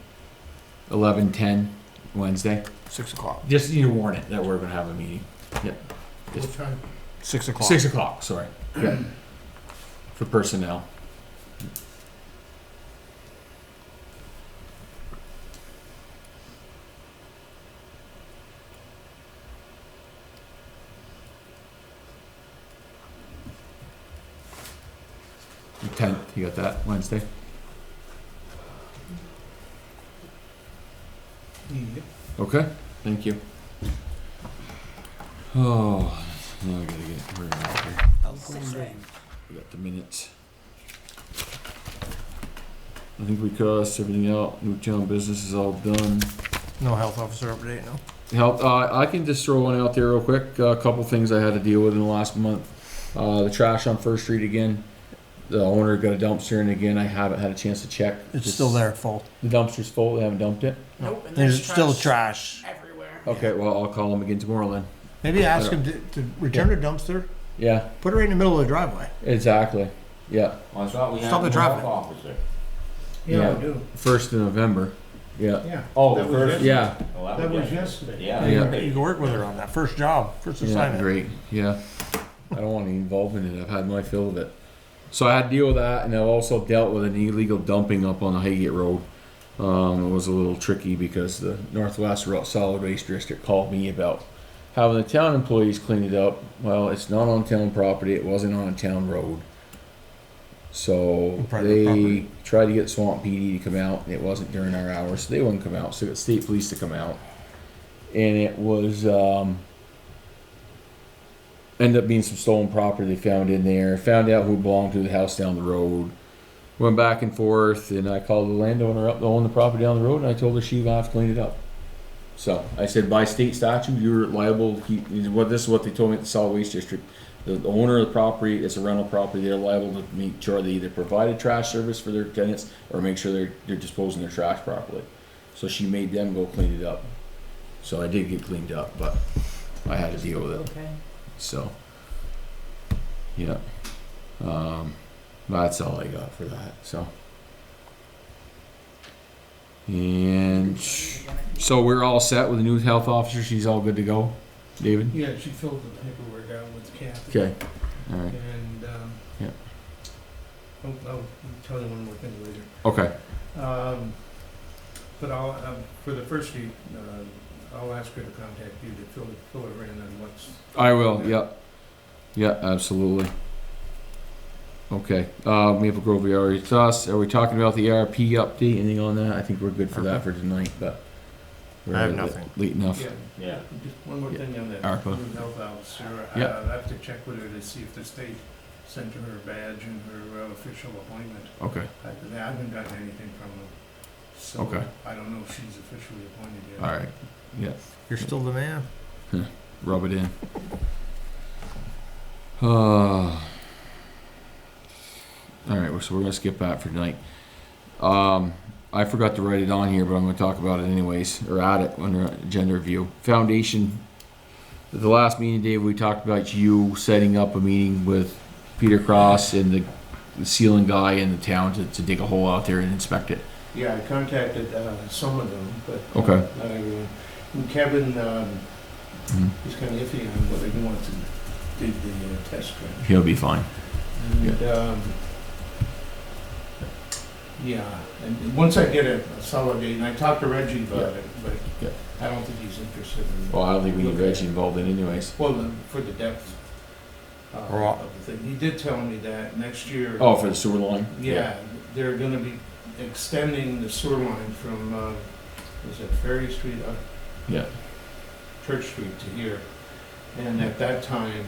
[SPEAKER 1] 11/10 Wednesday.
[SPEAKER 3] 6 o'clock.
[SPEAKER 1] Just need to warn it that we're gonna have a meeting. Yep. Just
[SPEAKER 3] 6 o'clock.
[SPEAKER 1] 6 o'clock, sorry. Yeah. For personnel. The 10th, you got that, Wednesday? Okay, thank you. Oh, now I gotta get, where am I here? We got the minutes. I think we cussed everything out, Newtown business is all done.
[SPEAKER 3] No health officer update, no?
[SPEAKER 1] Help, I can just throw one out there real quick, a couple things I had to deal with in the last month. The trash on First Street again, the owner got a dumpster in again, I haven't had a chance to check.
[SPEAKER 3] It's still there, full.
[SPEAKER 1] The dumpster's full, they haven't dumped it?
[SPEAKER 8] Nope. and
[SPEAKER 3] There's still trash.
[SPEAKER 8] everywhere.
[SPEAKER 1] Okay, well, I'll call him again tomorrow then.
[SPEAKER 3] Maybe ask him to return the dumpster,
[SPEAKER 1] Yeah,
[SPEAKER 3] put it right in the middle of the driveway.
[SPEAKER 1] exactly, yeah.
[SPEAKER 4] I thought we had
[SPEAKER 3] Stop the
[SPEAKER 4] a
[SPEAKER 3] traffic.
[SPEAKER 4] health officer.
[SPEAKER 1] Yeah.
[SPEAKER 12] I do.
[SPEAKER 1] 1st of November, yeah.
[SPEAKER 12] Yeah.
[SPEAKER 4] Oh,
[SPEAKER 12] That
[SPEAKER 4] the
[SPEAKER 12] was
[SPEAKER 4] first.
[SPEAKER 1] Yeah,
[SPEAKER 4] Well,
[SPEAKER 12] That was yesterday.
[SPEAKER 4] Yeah.
[SPEAKER 1] Yeah.
[SPEAKER 3] You can work with her on that first job, first
[SPEAKER 1] yeah,
[SPEAKER 3] assignment.
[SPEAKER 1] great, yeah. I don't want any involvement in it, I've had my fill of it. So I had to deal with that, and I've also dealt with an illegal dumping up on the Highgate Road. It was a little tricky because the Northwest Solid Waste District called me about having the town employees clean it up. Well, it's not on town property, it wasn't on a town road. So
[SPEAKER 3] Private
[SPEAKER 1] they
[SPEAKER 3] property.
[SPEAKER 1] tried to get Swamp PD to come out, and it wasn't during our hours, so they wouldn't come out. So we got state police to come out, and it was ended up being some stolen property they found in there. Found out who belonged to the house down the road. Went back and forth, and I called the landowner up that owned the property down the road, and I told her she would have to clean it up. So I said, by state statute, you're liable to keep. This is what they told me at the solid waste district. The owner of the property, it's a rental property. They're liable to make sure they either provide a trash service for their tenants or make sure they're disposing their trash properly. So she made them go clean it up. So I did get cleaned up, but I had to deal with it.
[SPEAKER 11] Okay.
[SPEAKER 1] So yeah, that's all I got for that. So. And so we're all set with the new health officer. She's all good to go, David?
[SPEAKER 7] Yeah, she filled the paperwork out with Kathy.
[SPEAKER 1] Okay. All right.
[SPEAKER 7] And,
[SPEAKER 1] Yeah.
[SPEAKER 7] I'll tell you one more thing later.
[SPEAKER 1] Okay.
[SPEAKER 7] But I'll, for the first sheet, I'll ask her to contact you to fill her in on what's.
[SPEAKER 1] I will. Yep. Yeah, absolutely. Okay. Maple Grove, we already discussed. Are we talking about the ARP update? Anything on that? I think we're good for that for tonight, but.
[SPEAKER 3] I have nothing.
[SPEAKER 1] Late enough.
[SPEAKER 7] Yeah, just one more thing on that.
[SPEAKER 1] ARPA.
[SPEAKER 7] New health officer.
[SPEAKER 1] Yeah.
[SPEAKER 7] I have to check with her to see if the state sent her her badge and her official appointment.
[SPEAKER 1] Okay.
[SPEAKER 7] I haven't gotten anything from them. So
[SPEAKER 1] Okay.
[SPEAKER 7] I don't know if she's officially appointed yet.
[SPEAKER 1] All right. Yeah.
[SPEAKER 3] You're still the man.
[SPEAKER 1] Rub it in. All right, so we're gonna skip that for tonight. I forgot to write it on here, but I'm gonna talk about it anyways, or add it under agenda review. Foundation. At the last meeting, Dave, we talked about you setting up a meeting with Peter Cross and the sealing guy in the town to dig a hole out there and inspect it.
[SPEAKER 7] Yeah, I contacted some of them, but
[SPEAKER 1] Okay.
[SPEAKER 7] and Kevin
[SPEAKER 1] Mhm.
[SPEAKER 7] is kind of iffy on whether he wants to dig the test trench.
[SPEAKER 1] He'll be fine.
[SPEAKER 7] And, and once I get a solid date, and I talked to Reggie about it, but
[SPEAKER 1] Yeah.
[SPEAKER 7] I don't think he's interested in.
[SPEAKER 1] Well, I don't think we need Reggie involved in anyways.
[SPEAKER 7] Well, for the depth
[SPEAKER 3] Right.
[SPEAKER 7] of the thing. He did tell me that next year.
[SPEAKER 1] Oh, for the sewer line?
[SPEAKER 7] Yeah, they're gonna be extending the sewer line from, was it Ferry Street up
[SPEAKER 1] Yeah.
[SPEAKER 7] Church Street to here. And at that time,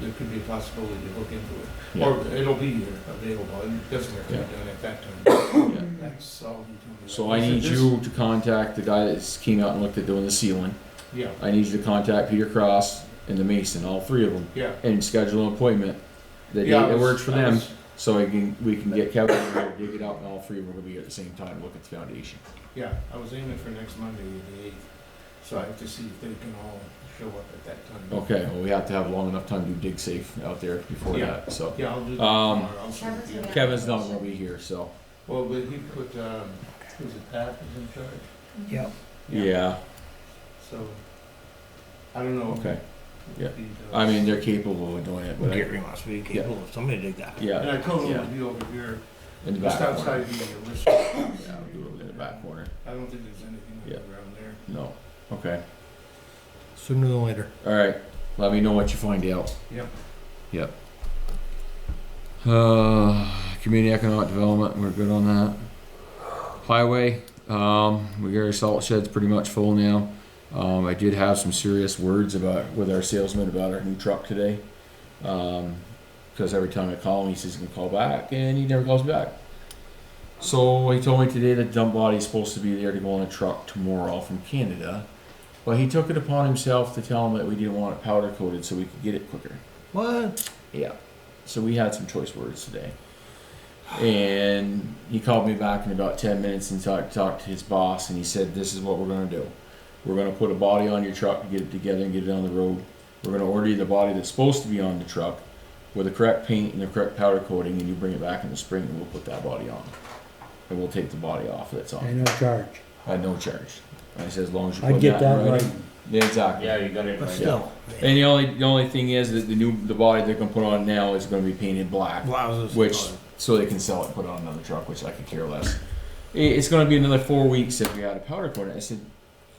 [SPEAKER 7] there could be a possibility to hook into it.
[SPEAKER 1] Yeah.
[SPEAKER 7] Or it'll be available, it doesn't have to be
[SPEAKER 1] Yeah.
[SPEAKER 7] done at that time.
[SPEAKER 1] Yeah.
[SPEAKER 7] That's all he told me.
[SPEAKER 1] So I
[SPEAKER 7] He said
[SPEAKER 1] need
[SPEAKER 7] this-
[SPEAKER 1] you to contact the guy that came out and looked at doing the ceiling.
[SPEAKER 7] Yeah,
[SPEAKER 1] I need you to contact Peter Cross and the mason, all three of them,
[SPEAKER 7] yeah.
[SPEAKER 1] and schedule an appointment. The
[SPEAKER 7] Yeah,
[SPEAKER 1] date
[SPEAKER 7] I
[SPEAKER 1] that
[SPEAKER 7] was-
[SPEAKER 1] works for
[SPEAKER 7] I
[SPEAKER 1] them,
[SPEAKER 7] was-
[SPEAKER 1] so we can get Kevin in there, dig it out, and all three of them will be at the same time, look at the foundation.
[SPEAKER 7] Yeah, I was aiming for next Monday, the 8th, so I have to see if they can all show up at that time.
[SPEAKER 1] Okay, well, we have to have long enough time to dig safe out there before
[SPEAKER 7] Yeah.
[SPEAKER 1] that, so.
[SPEAKER 7] Yeah, I'll do that
[SPEAKER 1] Um,
[SPEAKER 7] tomorrow. I'll show you.
[SPEAKER 1] Kevin's not gonna be here, so.
[SPEAKER 7] Well, but he put, was it Pat was in charge?
[SPEAKER 3] Yep.
[SPEAKER 1] Yeah,
[SPEAKER 7] So, I don't know.
[SPEAKER 1] okay. Yeah.
[SPEAKER 7] if he does.
[SPEAKER 1] I mean, they're capable of doing it, but
[SPEAKER 3] Gary must be capable of somebody did that.
[SPEAKER 7] And
[SPEAKER 1] yeah,
[SPEAKER 7] I told him
[SPEAKER 1] yeah.
[SPEAKER 7] to be over here,
[SPEAKER 1] in the
[SPEAKER 7] just
[SPEAKER 1] back
[SPEAKER 7] outside
[SPEAKER 1] corner.
[SPEAKER 7] the list.
[SPEAKER 1] Yeah, we'll do it in the back corner.
[SPEAKER 7] I don't think there's anything
[SPEAKER 1] Yeah.
[SPEAKER 7] around there.
[SPEAKER 1] No, okay.
[SPEAKER 3] Sooner than later.
[SPEAKER 1] All right, let me know what you find out.
[SPEAKER 7] Yep.
[SPEAKER 1] Yep. Community economic development, we're good on that. Highway, we got our salt sheds pretty much full now. I did have some serious words with our salesman about our new truck today. Because every time I call him, he says he's gonna call back, and he never calls back. So he told me today that dump body is supposed to be there to go on a truck tomorrow from Canada. But he took it upon himself to tell him that we didn't want it powder coated so we could get it quicker.
[SPEAKER 3] What?
[SPEAKER 1] Yeah. So we had some choice words today. And he called me back in about 10 minutes and talked to his boss, and he said, this is what we're going to do. We're going to put a body on your truck to get it together and get it on the road. We're going to order you the body that's supposed to be on the truck with the correct paint and the correct powder coating, and you bring it back in the spring and we'll put that body on. And we'll take the body off that's on.
[SPEAKER 10] And no charge.
[SPEAKER 1] At no charge. I said, as long as you
[SPEAKER 10] I'd
[SPEAKER 1] put
[SPEAKER 10] get
[SPEAKER 1] that in
[SPEAKER 10] that
[SPEAKER 1] writing.
[SPEAKER 10] right.
[SPEAKER 1] Yeah, exactly.
[SPEAKER 4] Yeah, you got it
[SPEAKER 3] But
[SPEAKER 4] right.
[SPEAKER 3] still.
[SPEAKER 1] And the only thing is that the body they're gonna put on now is gonna be painted black,
[SPEAKER 3] Blouses.
[SPEAKER 1] which so they can sell it and put it on another truck, which I could care less. It's gonna be another 4 weeks if we had a powder coat. I said,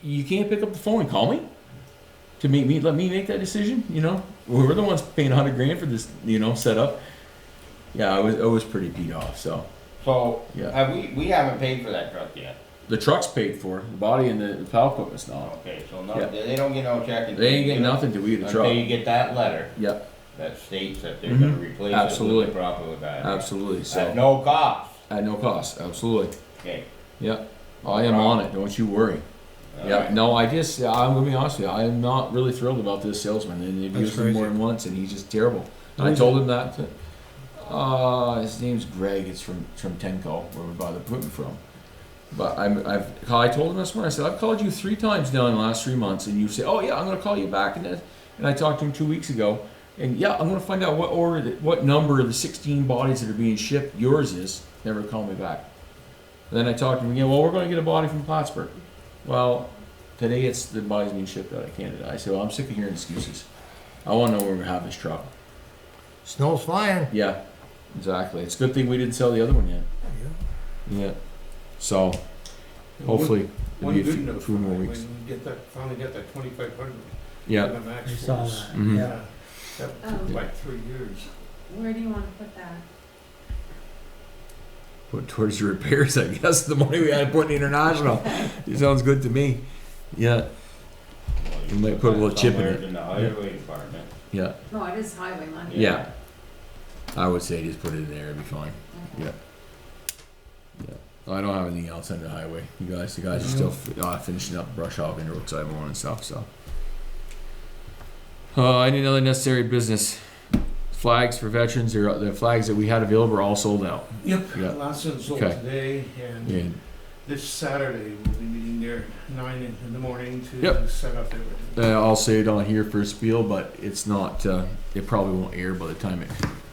[SPEAKER 1] you can't pick up the phone and call me to let me make that decision. You know, we're the ones paying $100,000 for this, setup. Yeah, I was pretty beat off, so.
[SPEAKER 4] So,
[SPEAKER 1] Yeah.
[SPEAKER 4] have we haven't paid for that truck yet.
[SPEAKER 1] The truck's paid for, the body and the plow equipment's not.
[SPEAKER 4] Okay, so
[SPEAKER 1] Yeah.
[SPEAKER 4] they don't get no check.
[SPEAKER 1] They ain't getting nothing till we get the
[SPEAKER 4] Until you
[SPEAKER 1] truck.
[SPEAKER 4] get that letter
[SPEAKER 1] Yep,
[SPEAKER 4] that states that they're gonna replace it
[SPEAKER 1] Absolutely.
[SPEAKER 4] with the proper guy.
[SPEAKER 1] absolutely,
[SPEAKER 4] At
[SPEAKER 1] so,
[SPEAKER 4] no cost.
[SPEAKER 1] at no cost, absolutely.
[SPEAKER 4] Okay.
[SPEAKER 1] Yep, I am on it, don't you worry. Yeah,
[SPEAKER 4] Alright.
[SPEAKER 1] no, I'm gonna be honest with you, I am not really thrilled about this salesman, and they've
[SPEAKER 3] That's
[SPEAKER 1] used him more
[SPEAKER 3] crazy.
[SPEAKER 1] than once, and he's just terrible. And I
[SPEAKER 10] Who's
[SPEAKER 1] told him that, his name's Greg, it's from Tenco, where we buy the equipment from. But I told him this morning, I said, I've called you 3 times now in the last 3 months, and you say, oh yeah, I'm gonna call you back, and I talked to him 2 weeks ago, and yeah, I'm gonna find out what number of the 16 bodies that are being shipped yours is, never call me back. And then I talked to him again, well, we're gonna get a body from Plattsburgh. Well, today it's the body's being shipped out of Canada. I said, well, I'm sick of hearing excuses. I wanna know where we have this truck.
[SPEAKER 3] Snow's flying.
[SPEAKER 1] Yeah, exactly. It's a good thing we didn't sell the other one yet. Yeah. So, hopefully, it'll
[SPEAKER 7] One
[SPEAKER 1] be a
[SPEAKER 7] good
[SPEAKER 1] few,
[SPEAKER 7] note,
[SPEAKER 1] few more
[SPEAKER 7] when
[SPEAKER 1] weeks.
[SPEAKER 7] we finally get that 2,500.
[SPEAKER 1] Yeah.
[SPEAKER 7] the max
[SPEAKER 10] I saw
[SPEAKER 7] force.
[SPEAKER 10] that.
[SPEAKER 1] Mhm.
[SPEAKER 7] Yeah, that took
[SPEAKER 6] Um,
[SPEAKER 7] like 3 years.
[SPEAKER 6] Where do you wanna put that?
[SPEAKER 1] Put towards the repairs, I guess. The money we had to put in international. It sounds good to me. Yeah.
[SPEAKER 4] Well,
[SPEAKER 1] We might put a little chip in
[SPEAKER 4] somewhere
[SPEAKER 1] it.
[SPEAKER 4] In the highway department.
[SPEAKER 1] Yeah.
[SPEAKER 6] No, it is highway money.
[SPEAKER 1] Yeah. I would say just put it in there. It'd be fine.
[SPEAKER 6] Okay.
[SPEAKER 1] Yeah. I don't have anything else on the highway. The guys are still finishing up brush hogging and roadside mowing and stuff. So. Any other necessary business? Flags for veterans, or the flags that we had available are all sold out.
[SPEAKER 7] Yep,
[SPEAKER 1] Yeah.
[SPEAKER 7] last one sold
[SPEAKER 1] Okay.
[SPEAKER 7] today, and
[SPEAKER 1] Yeah.
[SPEAKER 7] this Saturday we'll be meeting there at 9 in the morning to
[SPEAKER 1] Yep.
[SPEAKER 7] set up everything.
[SPEAKER 1] I'll say it on here for a spiel, but it's not. It probably won't air by the time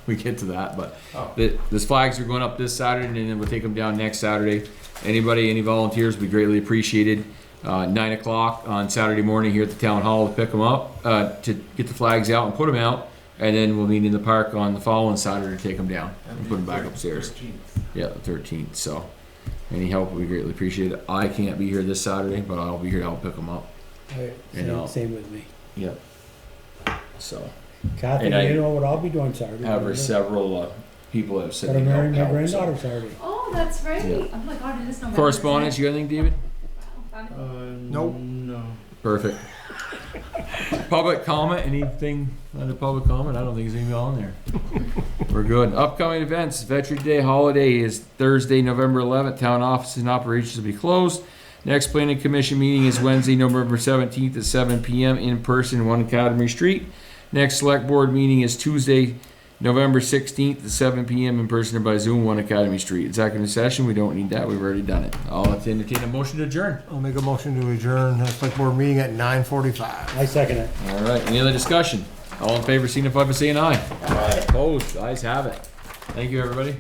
[SPEAKER 1] we get to that. But
[SPEAKER 7] Oh.
[SPEAKER 1] the flags are going up this Saturday, and then we'll take them down next Saturday. Any volunteers would be greatly appreciated. 9 o'clock on Saturday morning here at the town hall to pick them up, to get the flags out and put them out, and then we'll meet in the park on the following Saturday to take them down and put them back upstairs.
[SPEAKER 7] 13th.
[SPEAKER 1] Yeah, the 13th. So any help would be greatly appreciated. I can't be here this Saturday, but I'll be here to help pick them up.
[SPEAKER 10] Same with me.
[SPEAKER 1] Yeah. So.
[SPEAKER 10] Kathy,
[SPEAKER 1] And I
[SPEAKER 10] you know what I'll be doing Saturday?
[SPEAKER 1] However, several people have said
[SPEAKER 10] Gotta
[SPEAKER 1] they
[SPEAKER 10] marry
[SPEAKER 1] help
[SPEAKER 10] my
[SPEAKER 1] out, so.
[SPEAKER 10] granddaughter Saturday.
[SPEAKER 6] Oh, that's right.
[SPEAKER 1] Yeah.
[SPEAKER 6] Oh my god, it is November.
[SPEAKER 1] Correspondence, you got anything, David?
[SPEAKER 6] Wow, that-
[SPEAKER 3] Nope.
[SPEAKER 7] No.
[SPEAKER 1] Perfect. Public comment, anything under public comment? I don't think there's anything on there. We're good. Upcoming events, Veterans Day holiday is Thursday, November 11th. Town offices and operations will be closed. Next planning commission meeting is Wednesday, November 17th at 7 p.m. in person, 1 Academy Street. Next select board meeting is Tuesday, November 16th at 7 p.m. in person or by Zoom, 1 Academy Street. Executive session, we don't need that. We've already done it. I'll entertain a motion to adjourn.
[SPEAKER 3] I'll make a motion to adjourn the select board meeting at 9:45.
[SPEAKER 10] I second it.
[SPEAKER 1] All right, any other discussion? All in favor, signify by saying aye. Aye. Opposed, ayes have it. Thank you, everybody.